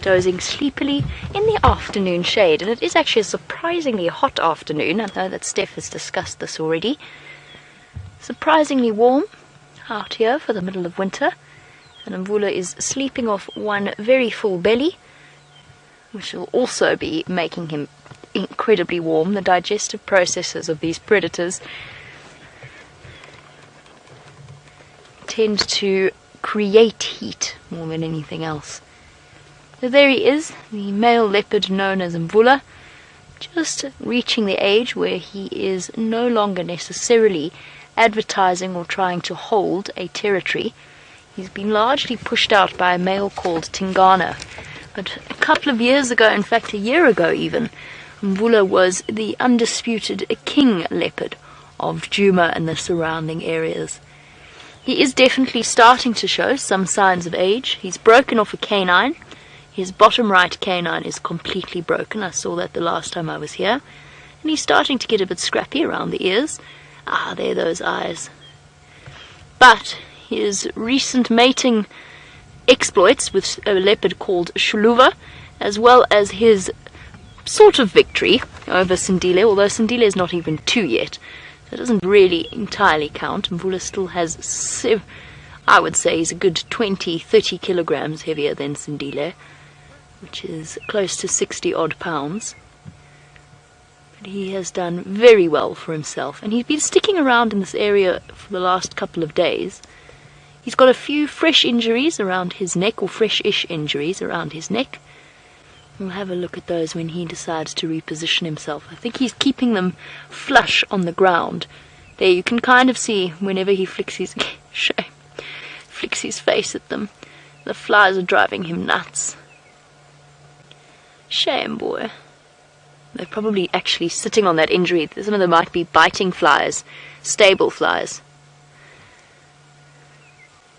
Dozing sleepily in the afternoon shade, and it is actually a surprisingly hot afternoon. I know that Steph has discussed this already. Surprisingly warm out here for the middle of winter, and Mvula is sleeping off one very full belly, which will also be making him incredibly warm. The digestive processes of these predators tend to create heat more than anything else. So there he is, the male leopard known as Mvula, just reaching the age where he is no longer necessarily advertising or trying to hold a territory. He's been largely pushed out by a male called Tingana. But a couple of years ago, in fact a year ago even, Mvula was the undisputed king leopard of Djuma and the surrounding areas. He is definitely starting to show some signs of age. He's broken off a canine. His bottom right canine is completely broken. I saw that the last time I was here. And he's starting to get a bit scrappy around the ears. Ah, there are those eyes. But his recent mating exploits with a leopard called Shuluva, as well as his sort of victory over Sindile, although Sindile is not even 2 yet, so it doesn't really entirely count. Mvula still has, I would say, he's a good 20-30 kilograms heavier than Sindile, which is close to 60 odd pounds. But he has done very well for himself, and he's been sticking around in this area for the last couple of days. He's got a few fresh injuries around his neck, or fresh-ish injuries around his neck. We'll have a look at those when he decides to reposition himself. I think he's keeping them flush on the ground. There, you can kind of see whenever he flicks his face at them. The flies are driving him nuts. Shame, boy. They're probably actually sitting on that injury. Some of them might be biting flies, stable flies.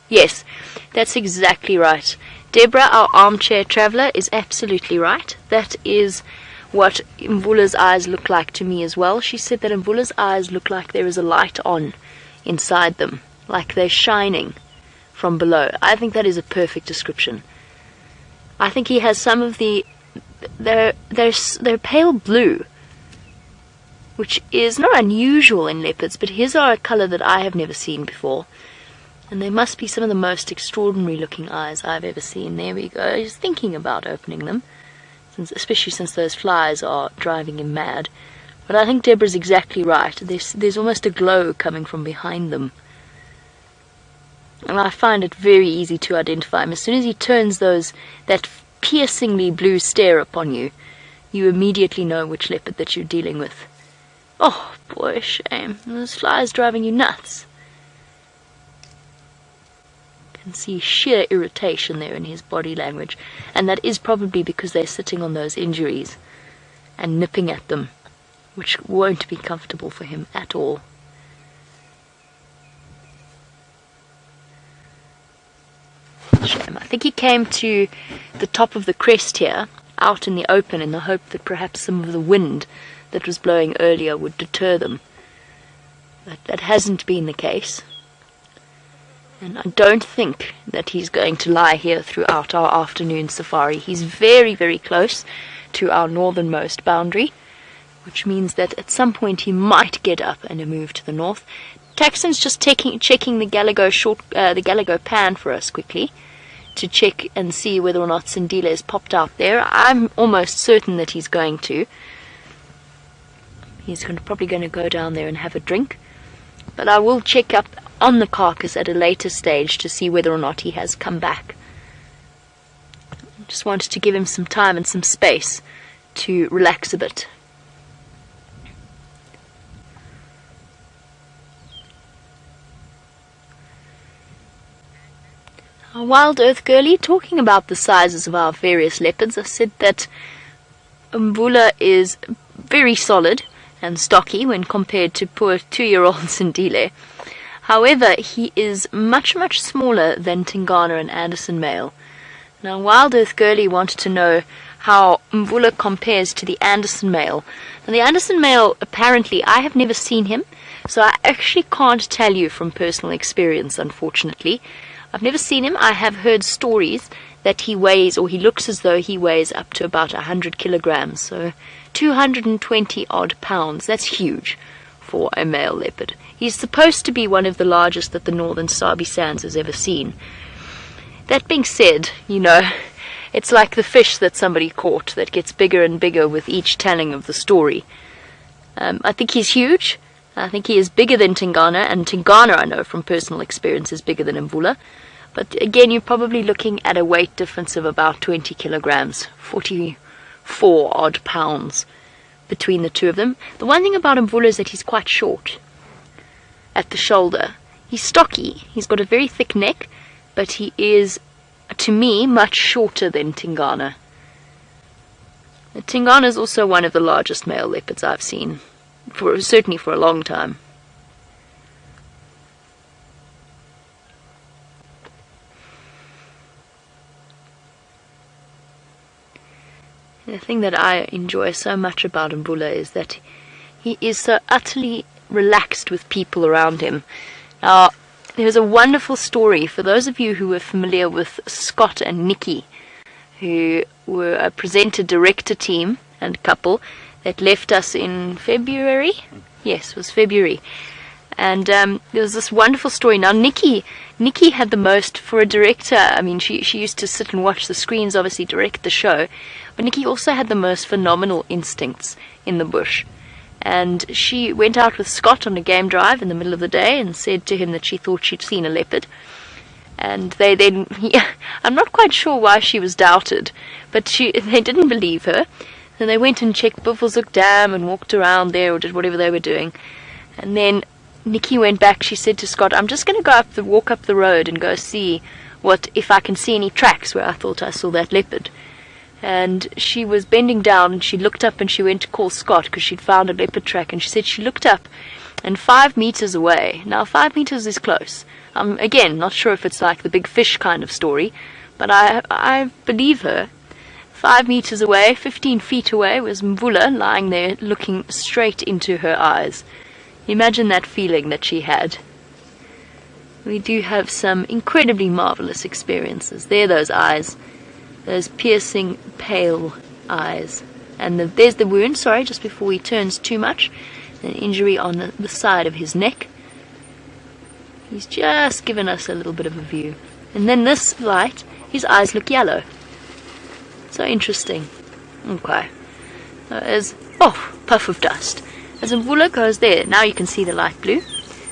Yes, that's exactly right. Deborah, our armchair traveller, is absolutely right. That is what Mvula's eyes look like to me as well. She said that Mvula's eyes look like there is a light on inside them, like they're shining from below. I think that is a perfect description. I think he has some of the... They're pale blue, which is not unusual in leopards, but his are a colour that I have never seen before. And they must be some of the most extraordinary looking eyes I've ever seen. There we go. He's thinking about opening them, especially since those flies are driving him mad. But I think Deborah's exactly right. There's almost a glow coming from behind them. And I find it very easy to identify him. As soon as he turns that piercingly blue stare upon you, you immediately know which leopard that you're dealing with. Oh, boy, shame. Those flies driving you nuts. Can see sheer irritation there in his body language, and that is probably because they're sitting on those injuries and nipping at them, which won't be comfortable for him at all. Shame. I think he came to the top of the crest here, out in the open, in the hope that perhaps some of the wind that was blowing earlier would deter them. But that hasn't been the case. And I don't think that he's going to lie here throughout our afternoon safari. He's very, very close to our northernmost boundary, which means that at some point he might get up and move to the north. Taxon's just checking the Galago pan for us quickly to check and see whether or not Sindile has popped out there. I'm almost certain that he's going to. He's probably going to go down there and have a drink. But I will check up on the carcass at a later stage to see whether or not he has come back. Just wanted to give him some time and some space to relax a bit. Our Wild Earth girlie, talking about the sizes of our various leopards, I said that Mvula is very solid and stocky when compared to poor 2-year-old Sindile. However, he is much, much smaller than Tingana and Anderson male. Now, Wild Earth girlie wanted to know how Mvula compares to the Anderson male. And the Anderson male, apparently, I have never seen him, so I actually can't tell you from personal experience, unfortunately. I've never seen him. I have heard stories that he weighs, or he looks as though he weighs up to about 100 kilograms, so 220 odd pounds. That's huge for a male leopard. He's supposed to be one of the largest that the Northern Sabi Sands has ever seen. That being said, you know, it's like the fish that somebody caught that gets bigger and bigger with each telling of the story. I think he's huge. I think he is bigger than Tingana, and Tingana, I know from personal experience, is bigger than Mvula. But again, you're probably looking at a weight difference of about 20 kilograms, 44 odd pounds between the two of them. The one thing about Mvula is that he's quite short at the shoulder. He's stocky, he's got a very thick neck, but he is, to me, much shorter than Tingana. Tingana is also one of the largest male leopards I've seen, certainly for a long time. The thing that I enjoy so much about Mvula is that he is so utterly relaxed with people around him. Now, there's a wonderful story for those of you who were familiar with Scott and Nikki, who were a presenter-director team and couple that left us in February. Yes, it was February. And there was this wonderful story. Now, Nikki had the most, for a director, I mean, she used to sit and watch the screens, obviously direct the show, but Nikki also had the most phenomenal instincts in the bush. And she went out with Scott on a game drive in the middle of the day and said to him that she thought she'd seen a leopard. And I'm not quite sure why she was doubted, but they didn't believe her. Then they went and checked Buffelshoek Dam and walked around there or did whatever they were doing. And then Nikki went back. She said to Scott, I'm just going to walk up the road and go see if I can see any tracks where I thought I saw that leopard. And she was bending down and she looked up and she went to call Scott because she'd found a leopard track, and she said she looked up and 5 meters away. Now 5 meters is close. I'm again not sure if it's like the big fish kind of story, but I believe her. 5 meters away, 15 feet away, was Mvula lying there looking straight into her eyes. Imagine that feeling that she had. We do have some incredibly marvelous experiences. There, those eyes, those piercing, pale eyes. And there's the wound, sorry, just before he turns too much. An injury on the side of his neck. He's just given us a little bit of a view. And then this light, his eyes look yellow. So interesting. Okay. Puff of dust. As Mvula goes there, now you can see the light blue.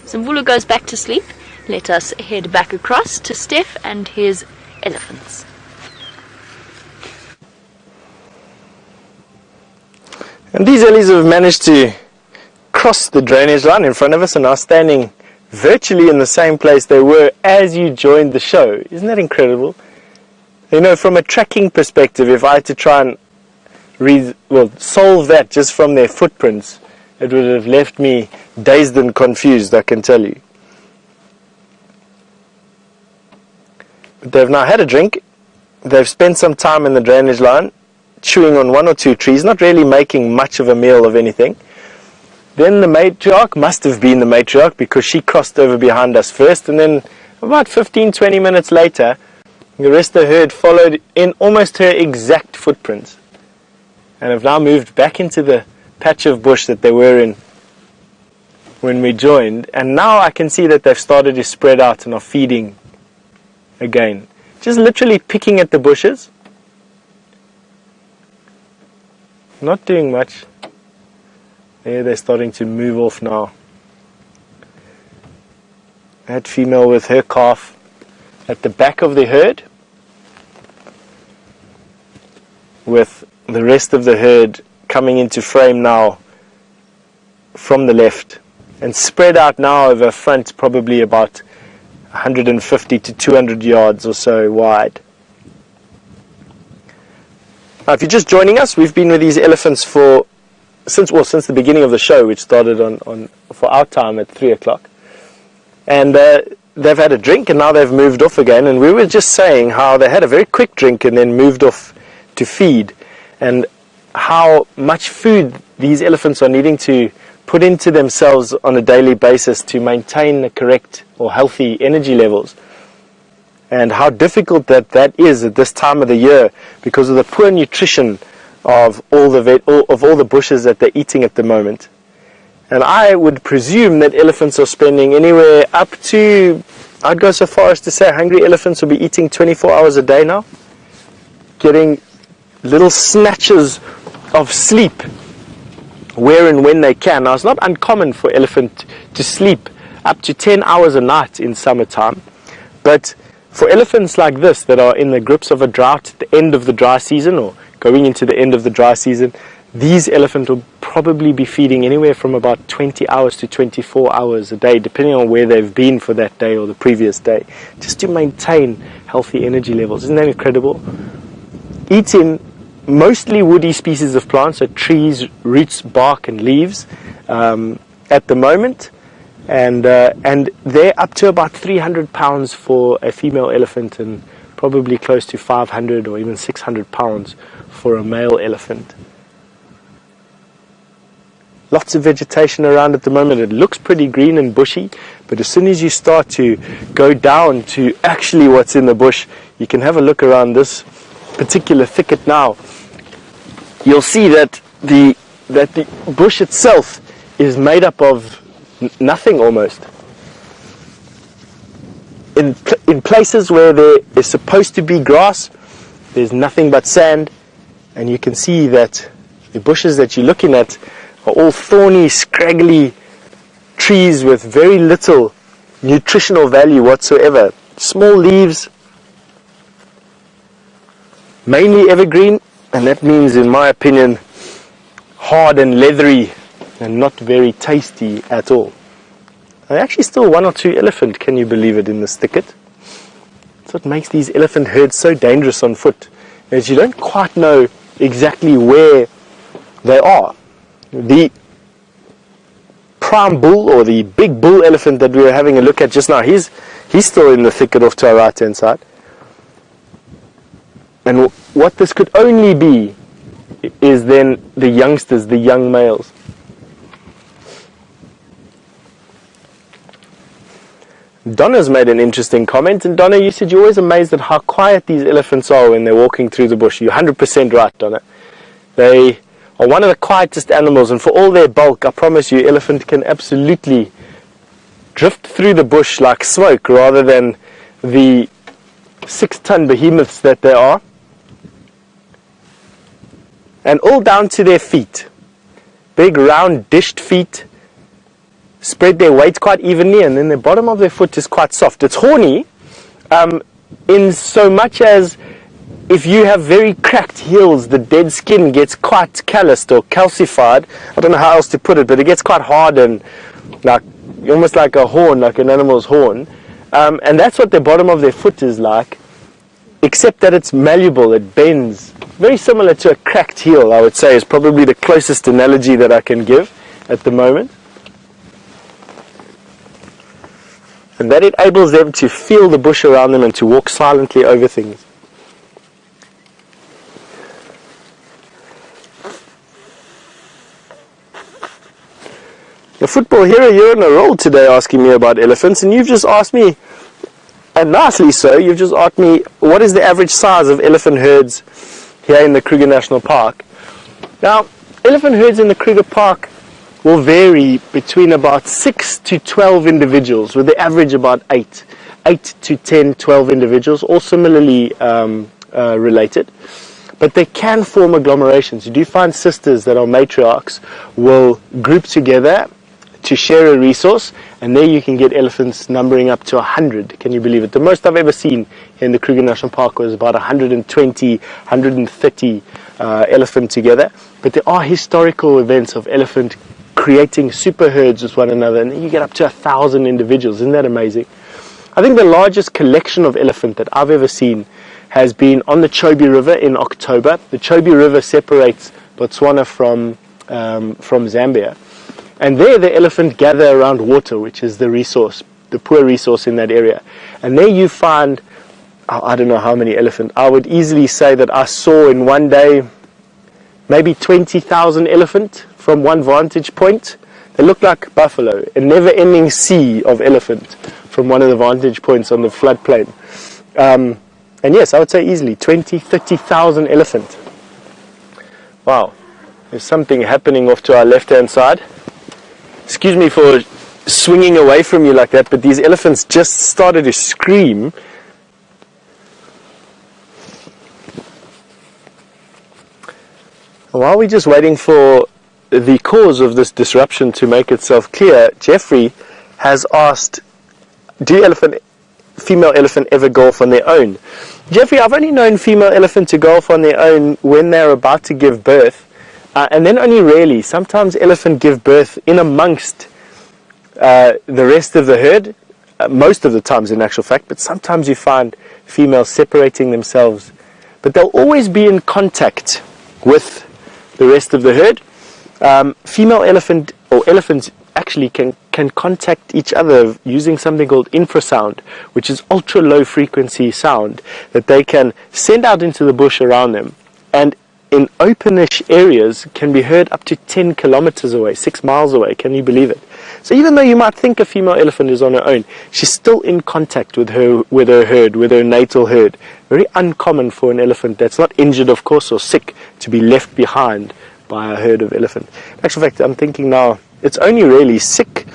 As Mvula goes back to sleep, let us head back across to Steph and his elephants. And these ellies have managed to cross the drainage line in front of us and are standing virtually in the same place they were as you joined the show. Isn't that incredible? You know, from a tracking perspective, if I had to try and solve that just from their footprints, it would have left me dazed and confused, I can tell you. But they've now had a drink. They've spent some time in the drainage line, chewing on 1 or 2 trees, not really making much of a meal of anything. Then the matriarch, must have been the matriarch, because she crossed over behind us first, and then about 15-20 minutes later, the rest of the herd followed in almost her exact footprints and have now moved back into the patch of bush that they were in when we joined. And now I can see that they've started to spread out and are feeding again. Just literally picking at the bushes. Not doing much. There, they're starting to move off now. That female with her calf at the back of the herd, with the rest of the herd coming into frame now from the left and spread out now over a front probably about 150 to 200 yards or so wide. Now, if you're just joining us, we've been with these elephants since the beginning of the show, which started for our time at 3 o'clock. And they've had a drink and now they've moved off again. And we were just saying how they had a very quick drink and then moved off to feed, and how much food these elephants are needing to put into themselves on a daily basis to maintain the correct or healthy energy levels, and how difficult that is at this time of the year because of the poor nutrition of all the bushes that they're eating at the moment. And I would presume that elephants are spending anywhere up to, I'd go so far as to say hungry elephants will be eating 24 hours a day now, getting little snatches of sleep where and when they can. Now, it's not uncommon for elephant to sleep up to 10 hours a night in summertime, but for elephants like this that are in the grips of a drought at the end of the dry season or going into the end of the dry season, these elephants will probably be feeding anywhere from about 20 hours to 24 hours a day, depending on where they've been for that day or the previous day, just to maintain healthy energy levels. Isn't that incredible? Eating mostly woody species of plants, so trees, roots, bark and leaves at the moment, and they're up to about 300 pounds for a female elephant and probably close to 500 or even 600 pounds for a male elephant. Lots of vegetation around at the moment. It looks pretty green and bushy, but as soon as you start to go down to actually what's in the bush, you can have a look around this particular thicket now. You'll see that the bush itself is made up of nothing almost. In places where there is supposed to be grass, there's nothing but sand, and you can see that the bushes that you're looking at are all thorny, scraggly trees with very little nutritional value whatsoever. Small leaves, mainly evergreen, and that means, in my opinion, hard and leathery and not very tasty at all. There are actually still one or two elephant, can you believe it, in this thicket. That's what makes these elephant herds so dangerous on foot, is you don't quite know exactly where they are. The prime bull, or the big bull elephant that we were having a look at just now, he's still in the thicket off to our right hand side. And what this could only be is then the youngsters, the young males. Donna's made an interesting comment, and Donna, you said you're always amazed at how quiet these elephants are when they're walking through the bush. You're 100% right, Donna. They are one of the quietest animals, and for all their bulk, I promise you, elephant can absolutely drift through the bush like smoke rather than the 6-ton behemoths that they are. And all down to their feet. Big, round, dished feet. Spread their weight quite evenly, and then the bottom of their foot is quite soft. It's horny in so much as if you have very cracked heels, the dead skin gets quite calloused or calcified. I don't know how else to put it, but it gets quite hard and like almost like a horn, like an animal's horn. And that's what the bottom of their foot is like, except that it's malleable, it bends. Very similar to a cracked heel, I would say, is probably the closest analogy that I can give at the moment. And that enables them to feel the bush around them and to walk silently over things. The football hero, you're on a roll today asking me about elephants, and you've just asked me, and nicely so, you've just asked me what is the average size of elephant herds here in the Kruger National Park. Now, elephant herds in the Kruger Park will vary between about 6 to 12 individuals, with the average about 8 to 10, 12 individuals, all similarly related. But they can form agglomerations. You do find sisters that are matriarchs will group together to share a resource, and there you can get elephants numbering up to 100. Can you believe it? The most I've ever seen in the Kruger National Park was about 120, 130 elephant together. But there are historical events of elephant creating super herds with one another, and then you get up to 1,000 individuals. Isn't that amazing? I think the largest collection of elephant that I've ever seen has been on the Chobe River in October. The Chobe River separates Botswana from Zambia. And there the elephant gather around water, which is the resource, the poor resource in that area. And there you find, I don't know how many elephant. I would easily say that I saw in one day maybe 20,000 elephant from one vantage point. They look like buffalo, a never-ending sea of elephant from one of the vantage points on the floodplain. And yes, I would say easily 20, 30,000 elephant. Wow, there's something happening off to our left-hand side. Excuse me for swinging away from you like that, but these elephants just started to scream. While we're just waiting for the cause of this disruption to make itself clear, Jeffrey has asked, do female elephant ever golf on their own? Jeffrey, I've only known female elephant to golf on their own when they're about to give birth. And then only rarely. Sometimes elephant give birth in amongst the rest of the herd, most of the times in actual fact, but sometimes you find females separating themselves. But they'll always be in contact with the rest of the herd. Female elephant, or elephants actually can contact each other using something called infrasound, which is ultra low frequency sound that they can send out into the bush around them. And in openish areas can be heard up to 10 kilometers away, 6 miles away. Can you believe it? So even though you might think a female elephant is on her own, she's still in contact with her herd, with her natal herd. Very uncommon for an elephant that's not injured, of course, or sick, to be left behind by a herd of elephant. In actual fact, I'm thinking now, it's only really sick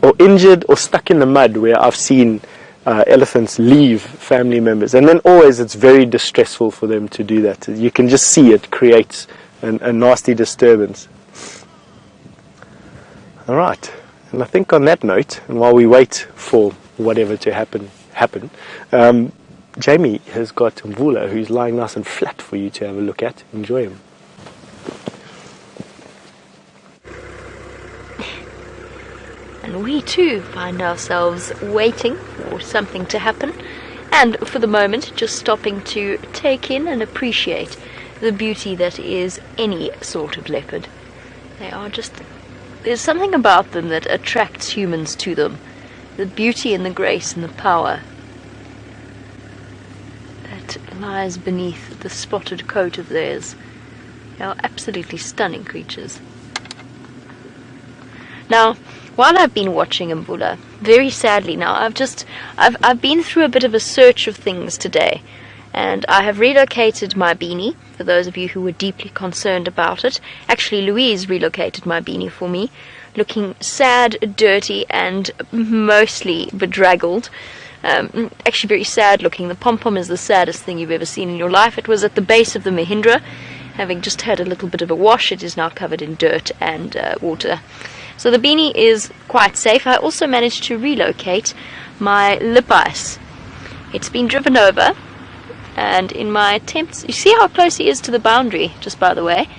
or injured or stuck in the mud where I've seen elephants leave family members, and then always it's very distressful for them to do that. You can just see it creates a nasty disturbance. Alright, and I think on that note, and while we wait for whatever to happen, Jamie has got Mvula, who's lying nice and flat for you to have a look at. Enjoy him. And we too find ourselves waiting for something to happen, and for the moment just stopping to take in and appreciate the beauty that is any sort of leopard. There's something about them that attracts humans to them. The beauty and the grace and the power that lies beneath the spotted coat of theirs. They are absolutely stunning creatures. Now, while I've been watching Mvula, very sadly now, I've been through a bit of a search of things today, and I have relocated my beanie, for those of you who were deeply concerned about it. Actually, Louise relocated my beanie for me, looking sad, dirty, and mostly bedraggled. Actually very sad looking. The pom-pom is the saddest thing you've ever seen in your life. It was at the base of the Mahindra. Having just had a little bit of a wash, it is now covered in dirt and water. So the beanie is quite safe. I also managed to relocate my lip ice. It's been driven over, and in my attempts, you see how close he is to the boundary, just by the way.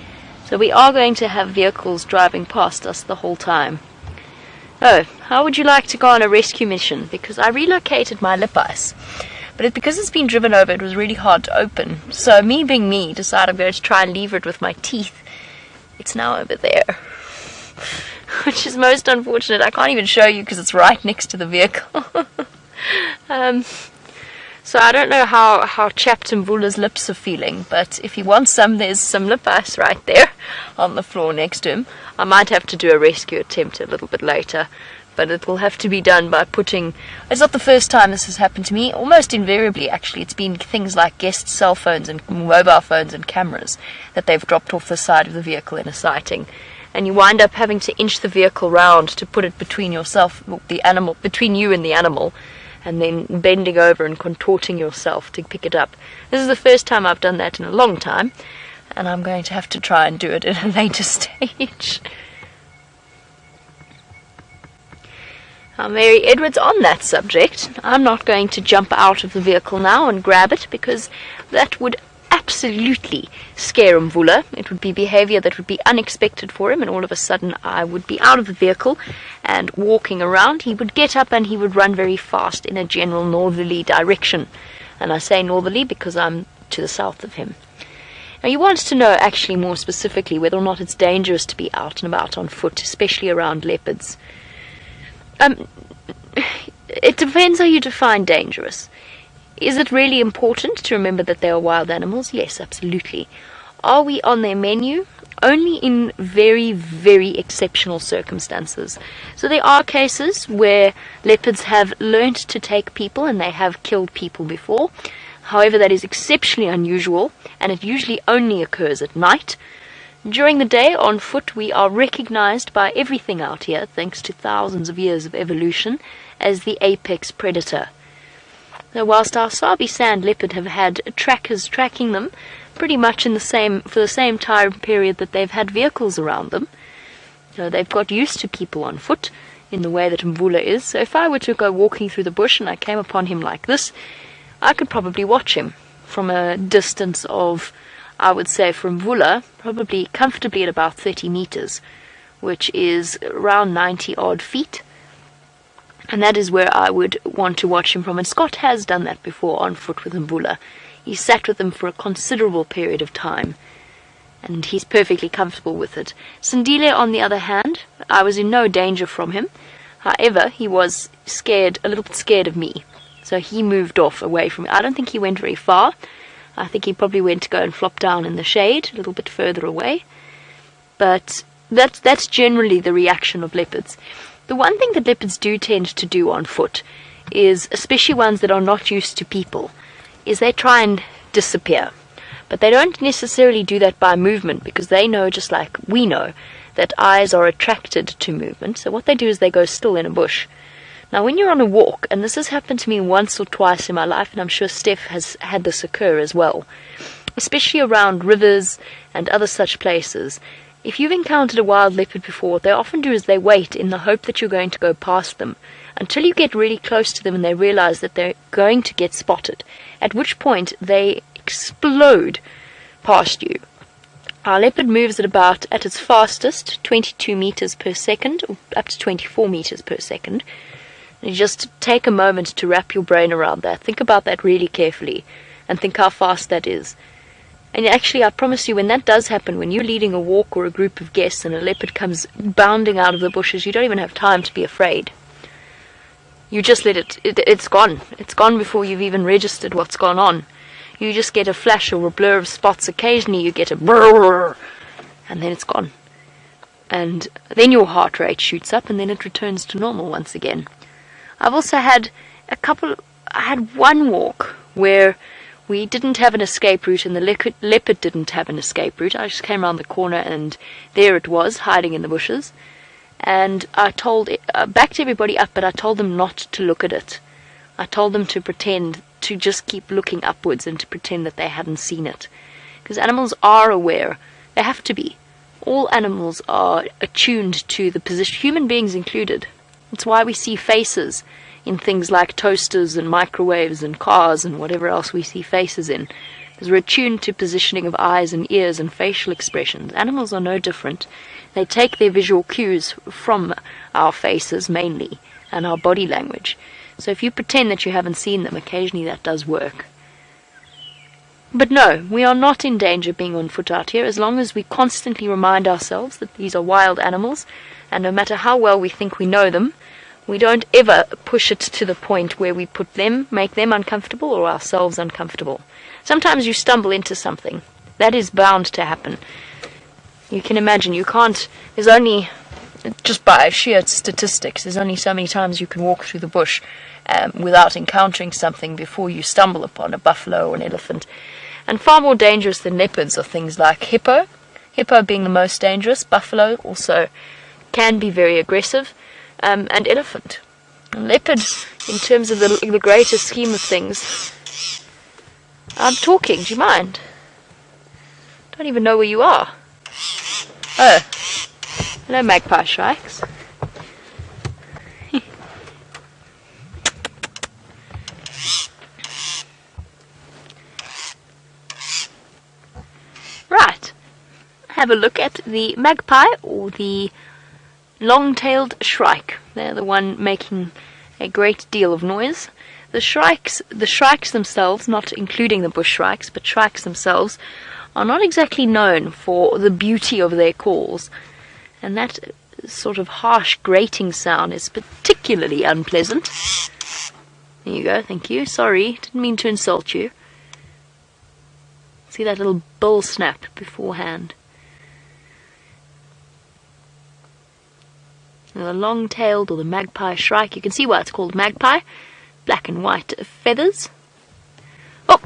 So we are going to have vehicles driving past us the whole time. Oh, how would you like to go on a rescue mission? Because I relocated my lip ice, but because it's been driven over, it was really hard to open. So me being me, decided I'm going to try and lever it with my teeth. It's now over there. Which is most unfortunate. I can't even show you because it's right next to the vehicle. So I don't know how chapped Mvula's lips are feeling, but if he wants some, there's some lip ice right there on the floor next to him. I might have to do a rescue attempt a little bit later, but it will have to be done by putting... It's not the first time this has happened to me. Almost invariably, actually, it's been things like guest cell phones and mobile phones and cameras that they've dropped off the side of the vehicle in a sighting. And you wind up having to inch the vehicle round to put it between yourself, the animal, between you and the animal, and then bending over and contorting yourself to pick it up. This is the first time I've done that in a long time, and I'm going to have to try and do it at a later stage. Now, Mary Edwards, on that subject, I'm not going to jump out of the vehicle now and grab it, because that would absolutely scare Mvula. It would be behavior that would be unexpected for him, and all of a sudden I would be out of the vehicle and walking around. He would get up and he would run very fast in a general northerly direction. And I say northerly because I'm to the south of him. Now, you want to know actually more specifically whether or not it's dangerous to be out and about on foot, especially around leopards. It depends how you define dangerous. Is it really important to remember that they are wild animals? Yes, absolutely. Are we on their menu? Only in very, very exceptional circumstances. So there are cases where leopards have learnt to take people and they have killed people before. However, that is exceptionally unusual, and it usually only occurs at night. During the day, on foot, we are recognized by everything out here, thanks to thousands of years of evolution, as the apex predator. So whilst our Sabi sand leopard have had trackers tracking them pretty much for the same time period that they've had vehicles around them, so they've got used to people on foot in the way that Mvula is. So if I were to go walking through the bush and I came upon him like this, I could probably watch him from a distance of, I would say, from Mvula, probably comfortably at about 30 meters, which is around 90 odd feet. And that is where I would want to watch him from. And Scott has done that before on foot with Mvula. He sat with them for a considerable period of time, and he's perfectly comfortable with it. Sandile, on the other hand, I was in no danger from him. However, he was scared, a little bit scared of me. So he moved off away from me. I don't think he went very far. I think he probably went to go and flop down in the shade, a little bit further away. But that's generally the reaction of leopards. The one thing that leopards do tend to do on foot is, especially ones that are not used to people, is they try and disappear. But they don't necessarily do that by movement, because they know, just like we know, that eyes are attracted to movement. So what they do is they go still in a bush. Now when you're on a walk, and this has happened to me once or twice in my life, and I'm sure Steph has had this occur as well, especially around rivers and other such places, if you've encountered a wild leopard before, what they often do is they wait in the hope that you're going to go past them until you get really close to them and they realize that they're going to get spotted, at which point they explode past you. Our leopard moves at its fastest 22 meters per second, or up to 24 meters per second. And you just take a moment to wrap your brain around that. Think about that really carefully and think how fast that is. And actually, I promise you, when that does happen, when you're leading a walk or a group of guests and a leopard comes bounding out of the bushes, you don't even have time to be afraid. You just let it's gone. It's gone before you've even registered what's gone on. You just get a flash or a blur of spots. Occasionally you get a brrrr, and then it's gone. And then your heart rate shoots up, and then it returns to normal once again. I've also had I had one walk where we didn't have an escape route, and the leopard didn't have an escape route. I just came around the corner, and there it was, hiding in the bushes. And I backed everybody up, but I told them not to look at it. I told them to pretend, to just keep looking upwards and to pretend that they hadn't seen it. Because animals are aware. They have to be. All animals are attuned to the position, human beings included. It's why we see faces in things like toasters and microwaves and cars and whatever else we see faces in. Because we're attuned to positioning of eyes and ears and facial expressions. Animals are no different. They take their visual cues from our faces mainly and our body language. So if you pretend that you haven't seen them, occasionally that does work. But no, we are not in danger of being on foot out here, as long as we constantly remind ourselves that these are wild animals, and no matter how well we think we know them, we don't ever push it to the point where we make them uncomfortable or ourselves uncomfortable. Sometimes you stumble into something. That is bound to happen. You can imagine, there's only, just by sheer statistics, there's only so many times you can walk through the bush without encountering something before you stumble upon a buffalo or an elephant. And far more dangerous than leopards are things like hippo being the most dangerous. Buffalo also can be very aggressive, and elephant. And leopard, in terms of the greater scheme of things, I'm talking, do you mind? Don't even know where you are. Oh, hello magpie shrikes. Right, have a look at the magpie, or the long-tailed shrike. They're the one making a great deal of noise. The shrikes themselves, not including the bush shrikes, but shrikes themselves, are not exactly known for the beauty of their calls, and that sort of harsh grating sound is particularly unpleasant. There you go, thank you. Sorry, didn't mean to insult you. See that little bull snap beforehand. Now the long-tailed, or the magpie shrike, you can see why it's called magpie. Black and white feathers. Oh!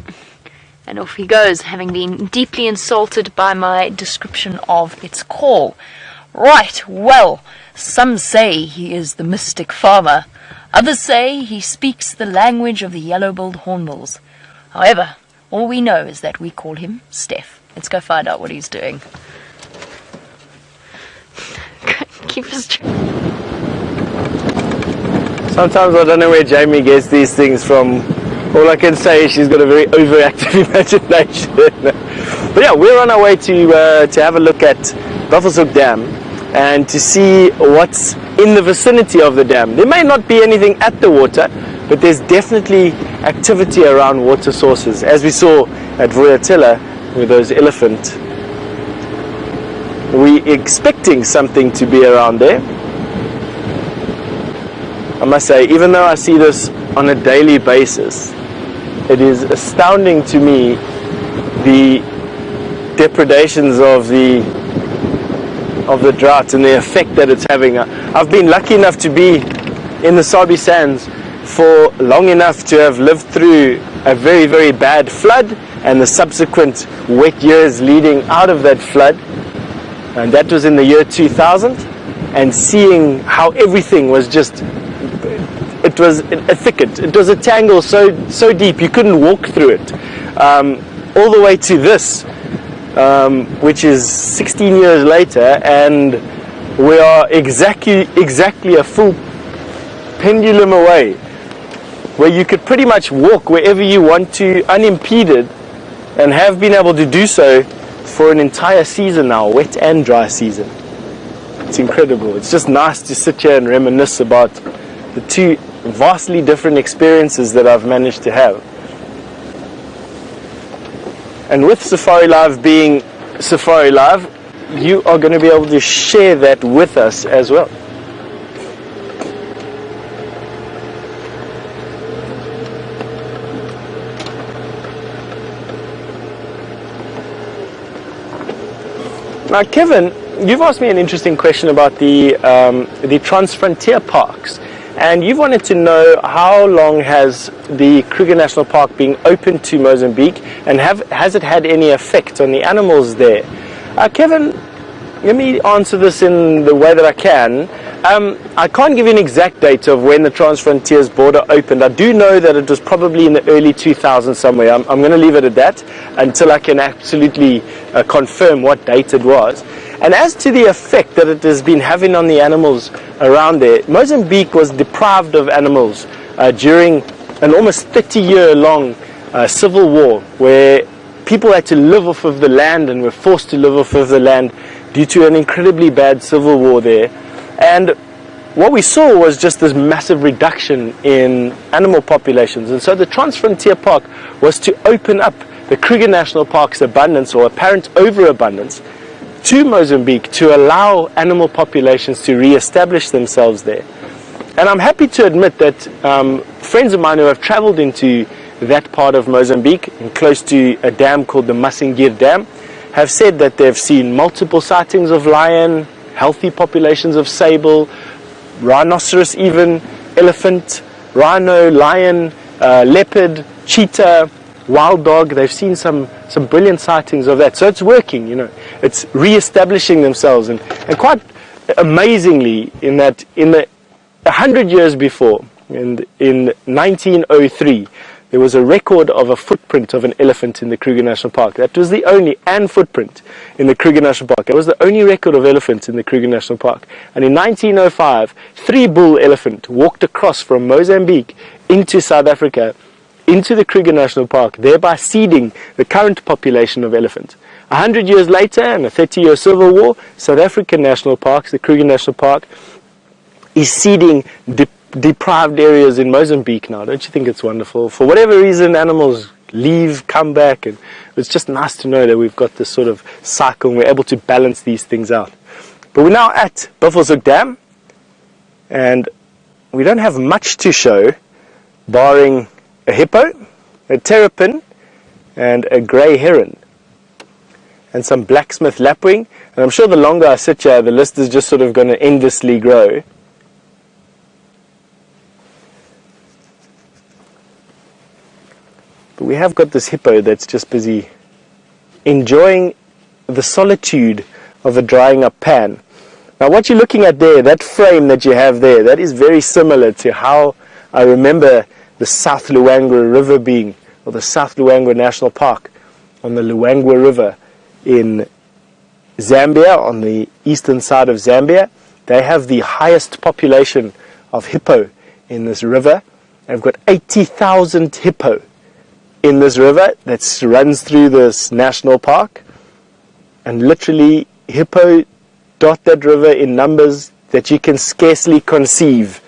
And off he goes, having been deeply insulted by my description of its call. Right, well, some say he is the mystic farmer. Others say he speaks the language of the yellow-billed hornbills. However, all we know is that we call him Steph. Let's go find out what he's doing. Keep us. Sometimes I don't know where Jamie gets these things from. All I can say is she's got a very overactive imagination. But yeah, we're on our way to have a look at Buffelshoek Dam and to see what's in the vicinity of the dam. There may not be anything at the water, but there's definitely activity around water sources, as we saw at Vuyatela with those elephant. We're expecting something to be around there. I must say, even though I see this on a daily basis, it is astounding to me the depredations of the drought and the effect that it's having. I've been lucky enough to be in the Sabi Sands for long enough to have lived through a very, very bad flood and the subsequent wet years leading out of that flood, and that was in the year 2000, and seeing how everything was just, it was a thicket, it was a tangle so deep you couldn't walk through it, all the way to this, which is 16 years later, and we are exactly a full pendulum away, where you could pretty much walk wherever you want to unimpeded, and have been able to do so for an entire season now, wet and dry season. It's incredible. It's just nice to sit here and reminisce about the two vastly different experiences that I've managed to have. And with Safari Live being Safari Live, you are going to be able to share that with us as well. Now, Kevin, you've asked me an interesting question about the Transfrontier parks, and you've wanted to know how long has the Kruger National Park been open to Mozambique, and has it had any effect on the animals there? Kevin, let me answer this in the way that I can. I can't give you an exact date of when the Transfrontier's border opened. I do know that it was probably in the early 2000s somewhere. I'm going to leave it at that until I can absolutely confirm what date it was. And as to the effect that it has been having on the animals around there, Mozambique was deprived of animals during an almost 30-year-long civil war, where people had to live off of the land and were forced to live off of the land due to an incredibly bad civil war there. And what we saw was just this massive reduction in animal populations. And so the Transfrontier Park was to open up the Kruger National Park's abundance, or apparent overabundance, to Mozambique, to allow animal populations to re-establish themselves there. And I'm happy to admit that friends of mine who have traveled into that part of Mozambique, and close to a dam called the Masingir Dam, have said that they've seen multiple sightings of lion, healthy populations of sable, rhinoceros even, elephant, rhino, lion, leopard, cheetah, wild dog. They've seen some brilliant sightings of that. So it's working, you know. It's re-establishing themselves, and quite amazingly, in that in the 100 years before, in 1903, there was a record of a footprint of an elephant in the Kruger National Park. That was the only footprint in the Kruger National Park. That was the only record of elephants in the Kruger National Park. And in 1905, 3 bull elephant walked across from Mozambique into South Africa, into the Kruger National Park, thereby seeding the current population of elephants. 100 years later, in a 30-year civil war, South African national parks, the Kruger National Park, is seeding deprived areas in Mozambique now. Don't you think it's wonderful? For whatever reason, animals leave, come back, and it's just nice to know that we've got this sort of cycle and we're able to balance these things out. But we're now at Buffelshoek Dam, and we don't have much to show, barring a hippo, a terrapin, and a grey heron, and some blacksmith lapwing. And I'm sure the longer I sit here, the list is just sort of going to endlessly grow. But we have got this hippo that's just busy enjoying the solitude of a drying up pan. Now what you're looking at there, that frame that you have there, that is very similar to how I remember the South Luangwa River being, or the South Luangwa National Park on the Luangwa River in Zambia, on the eastern side of Zambia. They have the highest population of hippo in this river. They've got 80,000 hippo in this river that runs through this national park, and literally hippo dot that river in numbers that you can scarcely conceive.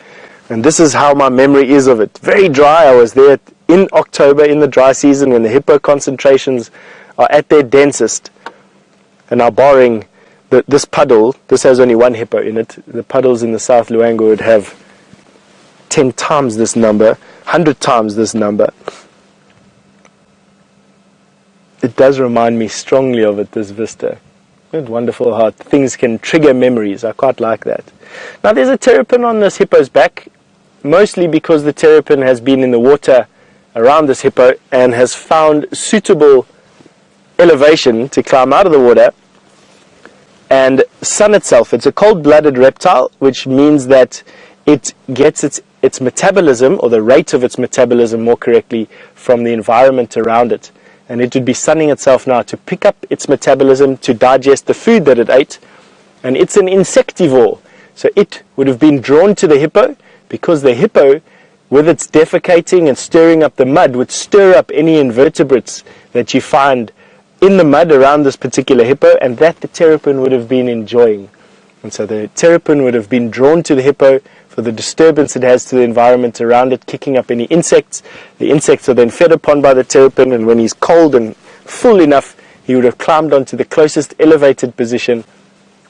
And this is how my memory is of it. Very dry. I was there in October in the dry season when the hippo concentrations are at their densest. And now barring this puddle, this has only 1 hippo in it. The puddles in the South Luangwa would have 10 times this number, 100 times this number. it does remind me strongly of it, this vista. It's wonderful how things can trigger memories. I quite like that. Now there's a terrapin on this hippo's back, mostly because the terrapin has been in the water around this hippo and has found suitable elevation to climb out of the water and sun itself. It's a cold-blooded reptile, which means that it gets its metabolism, or the rate of its metabolism more correctly, from the environment around it. And it would be sunning itself now to pick up its metabolism to digest the food that it ate. And it's an insectivore, so it would have been drawn to the hippo because the hippo, with its defecating and stirring up the mud, would stir up any invertebrates that you find in the mud around this particular hippo, and that the terrapin would have been enjoying. And so the terrapin would have been drawn to the hippo for the disturbance it has to the environment around it, kicking up any insects. The insects are then fed upon by the terrapin, and when he's cold and full enough, he would have climbed onto the closest elevated position,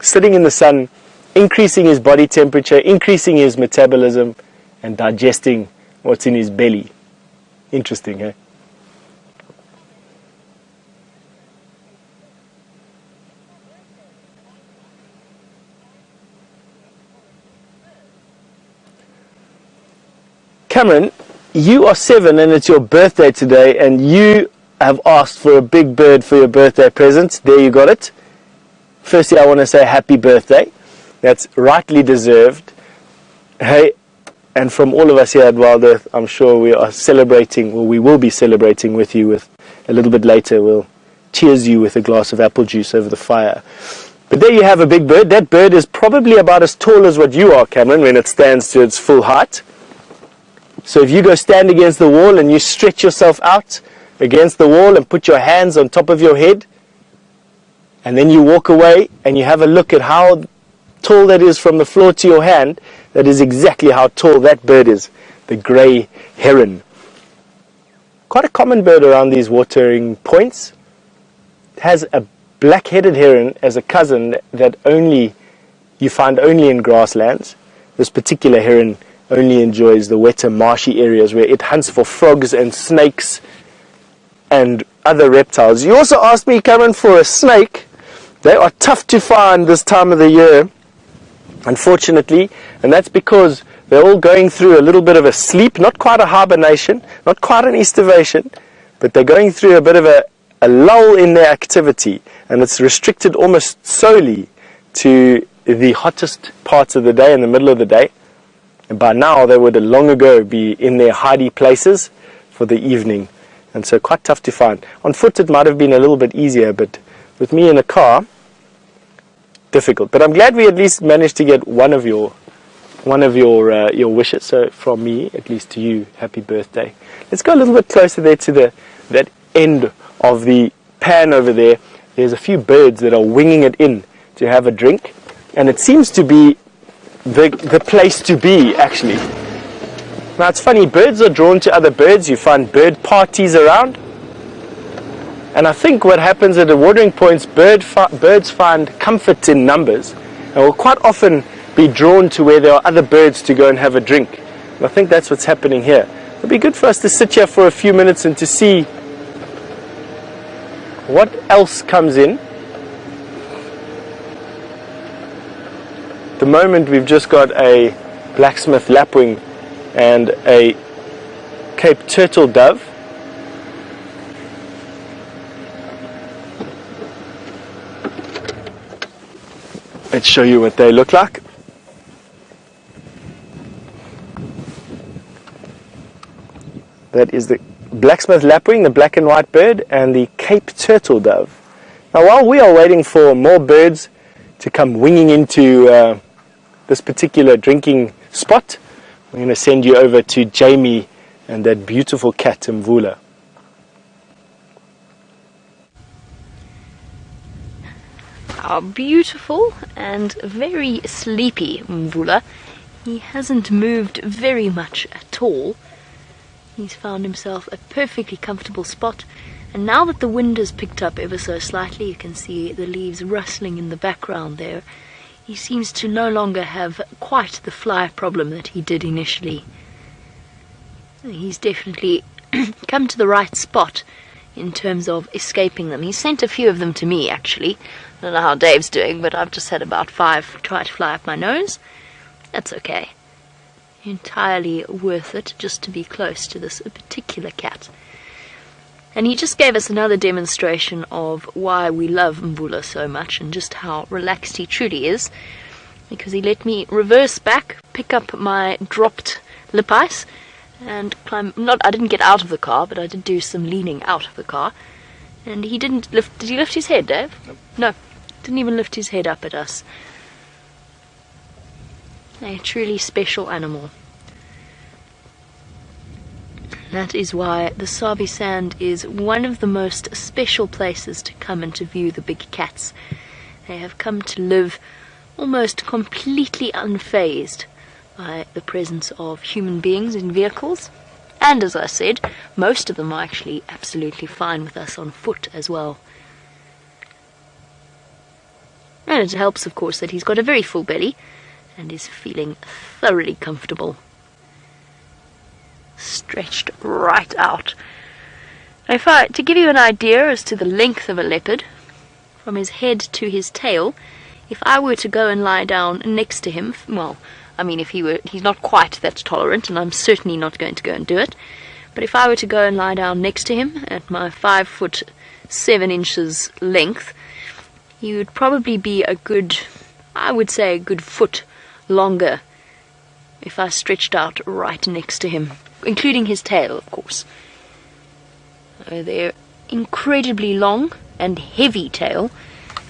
sitting in the sun, increasing his body temperature, increasing his metabolism, and digesting what's in his belly. Interesting, eh? Cameron, you are 7 and it's your birthday today, and you have asked for a big bird for your birthday present. There, you got it. Firstly, I want to say happy birthday. That's rightly deserved. Hey, and from all of us here at Wild Earth, I'm sure we are celebrating, or we will be celebrating with you. With a little bit later, we'll cheers you with a glass of apple juice over the fire. But there you have a big bird. That bird is probably about as tall as what you are, Cameron, when it stands to its full height. So if you go stand against the wall and you stretch yourself out against the wall and put your hands on top of your head, and then you walk away and you have a look at how tall that is from the floor to your hand, that is exactly how tall that bird is, the grey heron. Quite a common bird around these watering points. It has a black-headed heron as a cousin that you find only in grasslands. This particular heron only enjoys the wetter, marshy areas where it hunts for frogs and snakes and other reptiles. You also asked me, Cameron, for a snake. They are tough to find this time of the year, unfortunately, and that's because they're all going through a little bit of a sleep, not quite a hibernation, not quite an estivation, but they're going through a bit of a lull in their activity, and it's restricted almost solely to the hottest parts of the day, in the middle of the day. And by now they would long ago be in their hidey places for the evening, and so quite tough to find. On foot it might have been a little bit easier, but with me in a car, difficult. But I'm glad we at least managed to get one of your wishes. So from me, at least to you, happy birthday. Let's go a little bit closer there to that end of the pan over there. There's a few birds that are winging it in to have a drink, and it seems to be the place to be, actually. Now it's funny, birds are drawn to other birds. You find bird parties around, and I think what happens at the watering points, birds find comfort in numbers, and will quite often be drawn to where there are other birds to go and have a drink. And I think that's what's happening here. It'll be good for us to sit here for a few minutes and to see what else comes in. At the moment we've just got a blacksmith lapwing and a Cape turtle dove. Let's show you what they look like. That is the blacksmith lapwing, the black and white bird, and the Cape turtle dove. Now while we are waiting for more birds to come winging into this particular drinking spot, I'm going to send you over to Jamie and that beautiful cat Mvula. Our beautiful and very sleepy Mvula. He hasn't moved very much at all. He's found himself a perfectly comfortable spot, and now that the wind has picked up ever so slightly, you can see the leaves rustling in the background there. He seems to no longer have quite the fly problem that he did initially. He's definitely come to the right spot in terms of escaping them. He sent a few of them to me, actually. I don't know how Dave's doing, but I've just had about 5 try to fly up my nose. That's okay. Entirely worth it just to be close to this particular cat. And he just gave us another demonstration of why we love Mvula so much and just how relaxed he truly is, because he let me reverse back, pick up my dropped lip ice, and climb. I didn't get out of the car, but I did do some leaning out of the car. And he didn't lift. Did he lift his head, Dave? No, didn't even lift his head up at us. A truly special animal. That is why the Sabi Sand is one of the most special places to come and to view the big cats. They have come to live almost completely unfazed by the presence of human beings in vehicles. And as I said, most of them are actually absolutely fine with us on foot as well. And it helps, of course, that he's got a very full belly and is feeling thoroughly comfortable. Stretched right out. To give you an idea as to the length of a leopard, from his head to his tail, if I were to go and lie down next to him, well, I mean, he's not quite that tolerant, and I'm certainly not going to go and do it, but if I were to go and lie down next to him at my 5'7" length, he would probably be a good foot longer if I stretched out right next to him, including his tail, of course. They're incredibly long and heavy tail.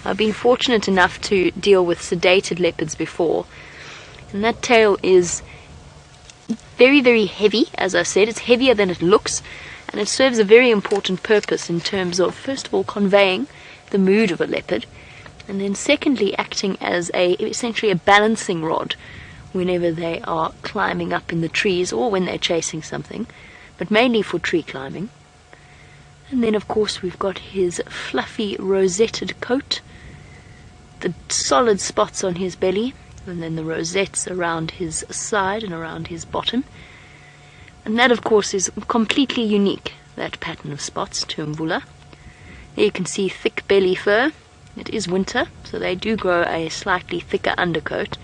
I've been fortunate enough to deal with sedated leopards before, and that tail is very, very heavy. As I said, it's heavier than it looks, and it serves a very important purpose in terms of, first of all, conveying the mood of a leopard, and then secondly, acting as essentially a balancing rod whenever they are climbing up in the trees or when they're chasing something, but mainly for tree climbing. And then, of course, we've got his fluffy rosetted coat, the solid spots on his belly, and then the rosettes around his side and around his bottom. And that, of course, is completely unique, that pattern of spots, to Mvula. There you can see thick belly fur. It is winter, so they do grow a slightly thicker undercoat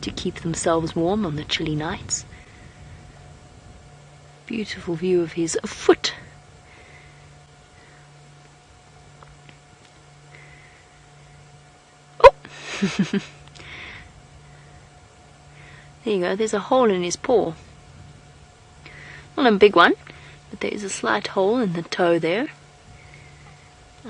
to keep themselves warm on the chilly nights. Beautiful view of his foot. Oh! There you go, there's a hole in his paw. Not a big one, but there is a slight hole in the toe there.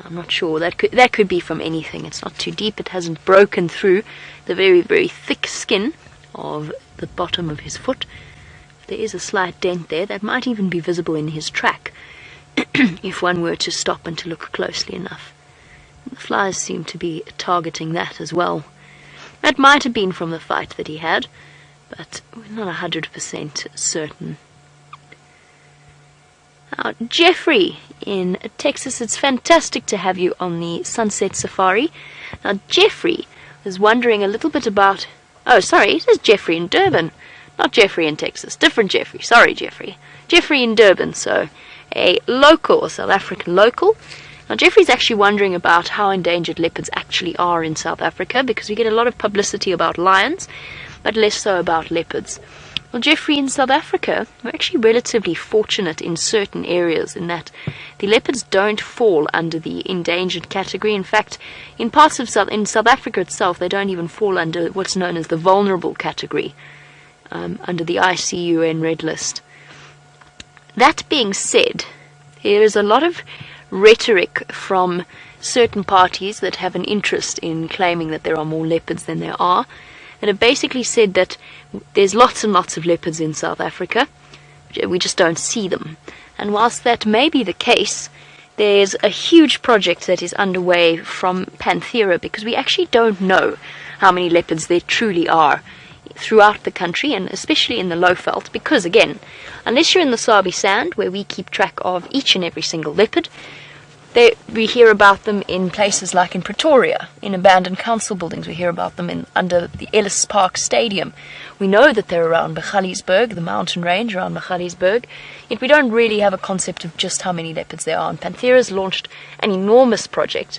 I'm not sure, that could be from anything. It's not too deep, it hasn't broken through the very, very thick skin of the bottom of his foot. There is a slight dent there that might even be visible in his track if one were to stop and to look closely enough. And the flies seem to be targeting that as well. That might have been from the fight that he had, but we're not 100% certain. Now, Jeffrey in Texas, it's fantastic to have you on the Sunset Safari. Now, Jeffrey was wondering a little bit about... Oh, sorry, it is Jeffrey in Durban. Not Jeffrey in Texas. Different Jeffrey. Sorry, Jeffrey. Jeffrey in Durban, so a local, a South African local. Now, Jeffrey's actually wondering about how endangered leopards actually are in South Africa, because we get a lot of publicity about lions, but less so about leopards. Well, Jeffrey, in South Africa, we're actually relatively fortunate in certain areas in that the leopards don't fall under the endangered category. In fact, in parts of South Africa itself, they don't even fall under what's known as the vulnerable category, under the ICUN Red List. That being said, there is a lot of rhetoric from certain parties that have an interest in claiming that there are more leopards than there are, and have basically said that there's lots and lots of leopards in South Africa, we just don't see them. And whilst that may be the case, there's a huge project that is underway from Panthera, because we actually don't know how many leopards there truly are throughout the country, and especially in the Lowveld, because again, unless you're in the Sabi Sand, where we keep track of each and every single leopard, We hear about them in places like in Pretoria, in abandoned council buildings. We hear about them under the Ellis Park Stadium. We know that they're around Magaliesberg, the mountain range around Magaliesberg, yet we don't really have a concept of just how many leopards there are. And Panthera's launched an enormous project,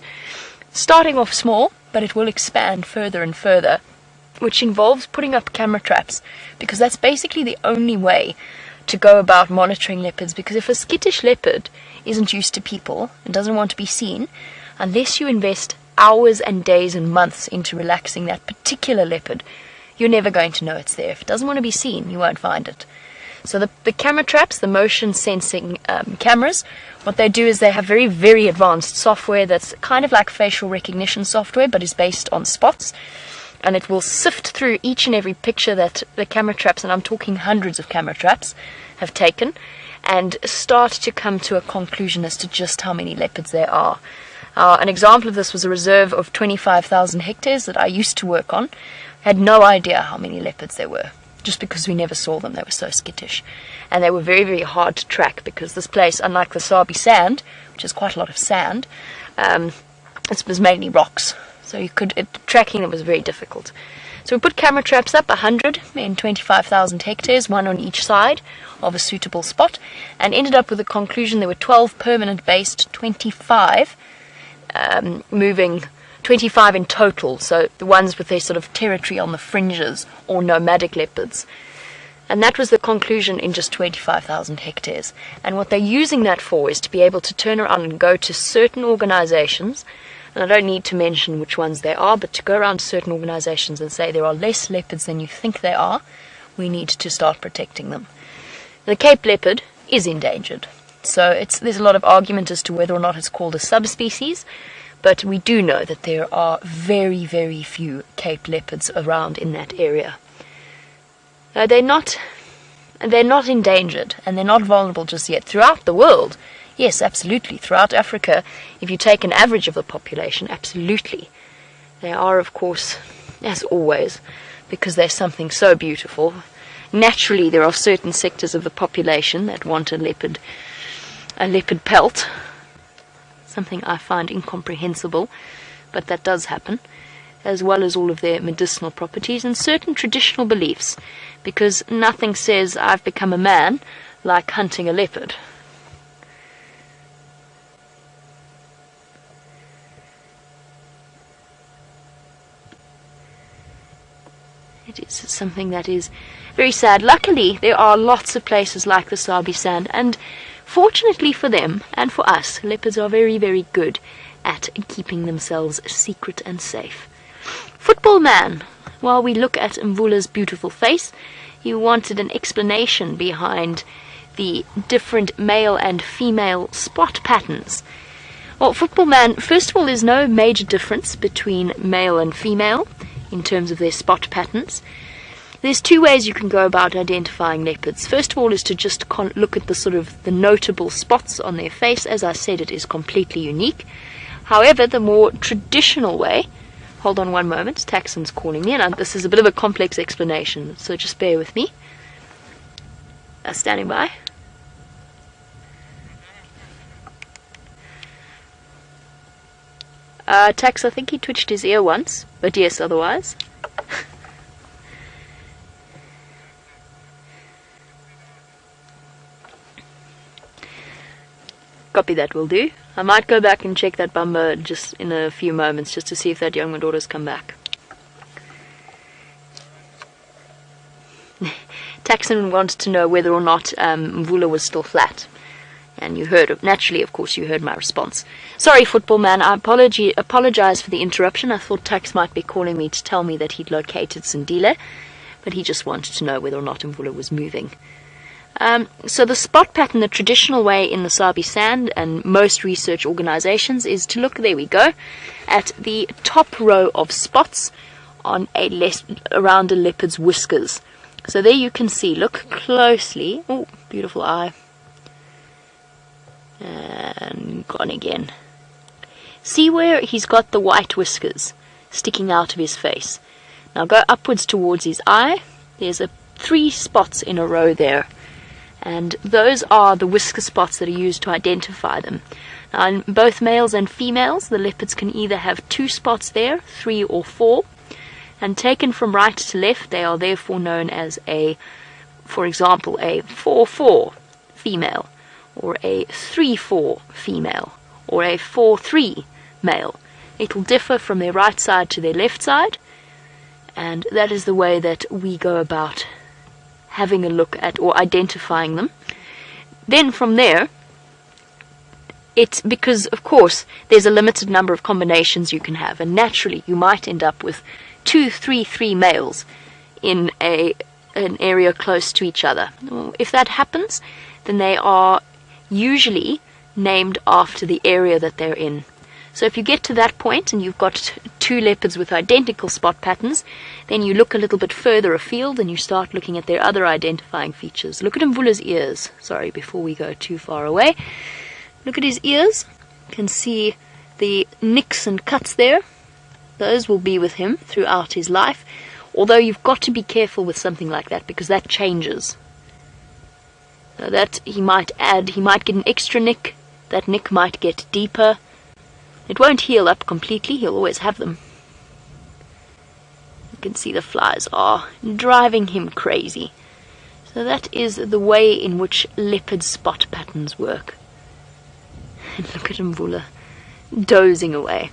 starting off small, but it will expand further and further, which involves putting up camera traps, because that's basically the only way to go about monitoring leopards. Because if a skittish leopard isn't used to people and doesn't want to be seen, unless you invest hours and days and months into relaxing that particular leopard, you're never going to know it's there. If it doesn't want to be seen, you won't find it. So the camera traps, the motion sensing cameras, what they do is they have very, very advanced software that's kind of like facial recognition software, but is based on spots. And it will sift through each and every picture that the camera traps, and I'm talking hundreds of camera traps, have taken, and start to come to a conclusion as to just how many leopards there are. An example of this was a reserve of 25,000 hectares that I used to work on. I had no idea how many leopards there were, just because we never saw them. They were so skittish. And they were very, very hard to track, because this place, unlike the Sabi Sand, which is quite a lot of sand, it was mainly rocks. So tracking them was very difficult. So we put camera traps up, 100 in 25,000 hectares, one on each side of a suitable spot, and ended up with the conclusion there were 12 permanent based, 25 moving, 25 in total, so the ones with their sort of territory on the fringes, or nomadic leopards. And that was the conclusion in just 25,000 hectares. And what they're using that for is to be able to turn around and go to certain organizations, and I don't need to mention which ones they are, but to go around to certain organizations and say there are less leopards than you think there are, we need to start protecting them. The Cape leopard is endangered, so there's a lot of argument as to whether or not it's called a subspecies, but we do know that there are very, very few Cape leopards around in that area. They're not endangered, and they're not vulnerable just yet. Throughout the world, yes, absolutely. Throughout Africa, if you take an average of the population, absolutely. They are, of course, as always, because they're something so beautiful. Naturally, there are certain sectors of the population that want a leopard pelt. Something I find incomprehensible, but that does happen, as well as all of their medicinal properties and certain traditional beliefs, because nothing says I've become a man like hunting a leopard. It is something that is very sad. Luckily, there are lots of places like the Sabi Sand, and fortunately for them and for us, leopards are very, very good at keeping themselves secret and safe. Football man, while we look at Mvula's beautiful face, he wanted an explanation behind the different male and female spot patterns. Well, football man, first of all, there's no major difference between male and female in terms of their spot patterns. There's two ways you can go about identifying leopards. First of all is to just look at the notable spots on their face. As I said, it is completely unique. However, the more traditional way, hold on one moment, Taxon's calling me, and this is a bit of a complex explanation, so just bear with me. Standing by. Tax, I think he twitched his ear once, but yes, otherwise. Copy that, will do. I might go back and check that bumper just in a few moments, just to see if that young daughter's come back. Taxon wanted to know whether or not Mvula was still flat. And you heard, naturally, of course, you heard my response. Sorry, football man, I apologize for the interruption. I thought Tax might be calling me to tell me that he'd located Sindile, but he just wanted to know whether or not Mvula was moving. So the spot pattern, the traditional way in the Sabi Sand and most research organizations, is to look, there we go, at the top row of spots on around a leopard's whiskers. So there you can see, look closely. Oh, beautiful eye. And gone again. See where he's got the white whiskers sticking out of his face. Now go upwards towards his eye. There's 3 spots in a row there. and those are the whisker spots that are used to identify them. Now, in both males and females, the leopards can either have 2 spots there, 3 or 4, and taken from right to left, they are therefore known as for example, a 4-4 female, or a 3-4 female, or a 4-3 male. It will differ from their right side to their left side, and that is the way that we go about having a look at or identifying them. Then from there, it's because, of course, there's a limited number of combinations you can have, and naturally you might end up with 2-3-3 males in an area close to each other. If that happens, then they are usually named after the area that they're in. So if you get to that point and you've got 2 leopards with identical spot patterns, then you look a little bit further afield and you start looking at their other identifying features. Look at Mvula's ears. Sorry, before we go too far away. Look at his ears. You can see the nicks and cuts there. Those will be with him throughout his life. Although you've got to be careful with something like that, because that changes. So that he might get an extra nick. That nick might get deeper. It won't heal up completely, he'll always have them. You can see the flies are driving him crazy. So that is the way in which leopard spot patterns work. And look at Mvula, dozing away.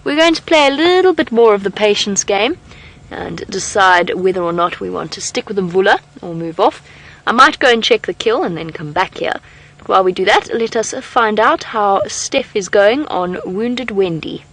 We're going to play a little bit more of the patience game and decide whether or not we want to stick with Mvula or move off. I might go and check the kill and then come back here. While we do that, let us find out how Steph is going on Wounded Wendy.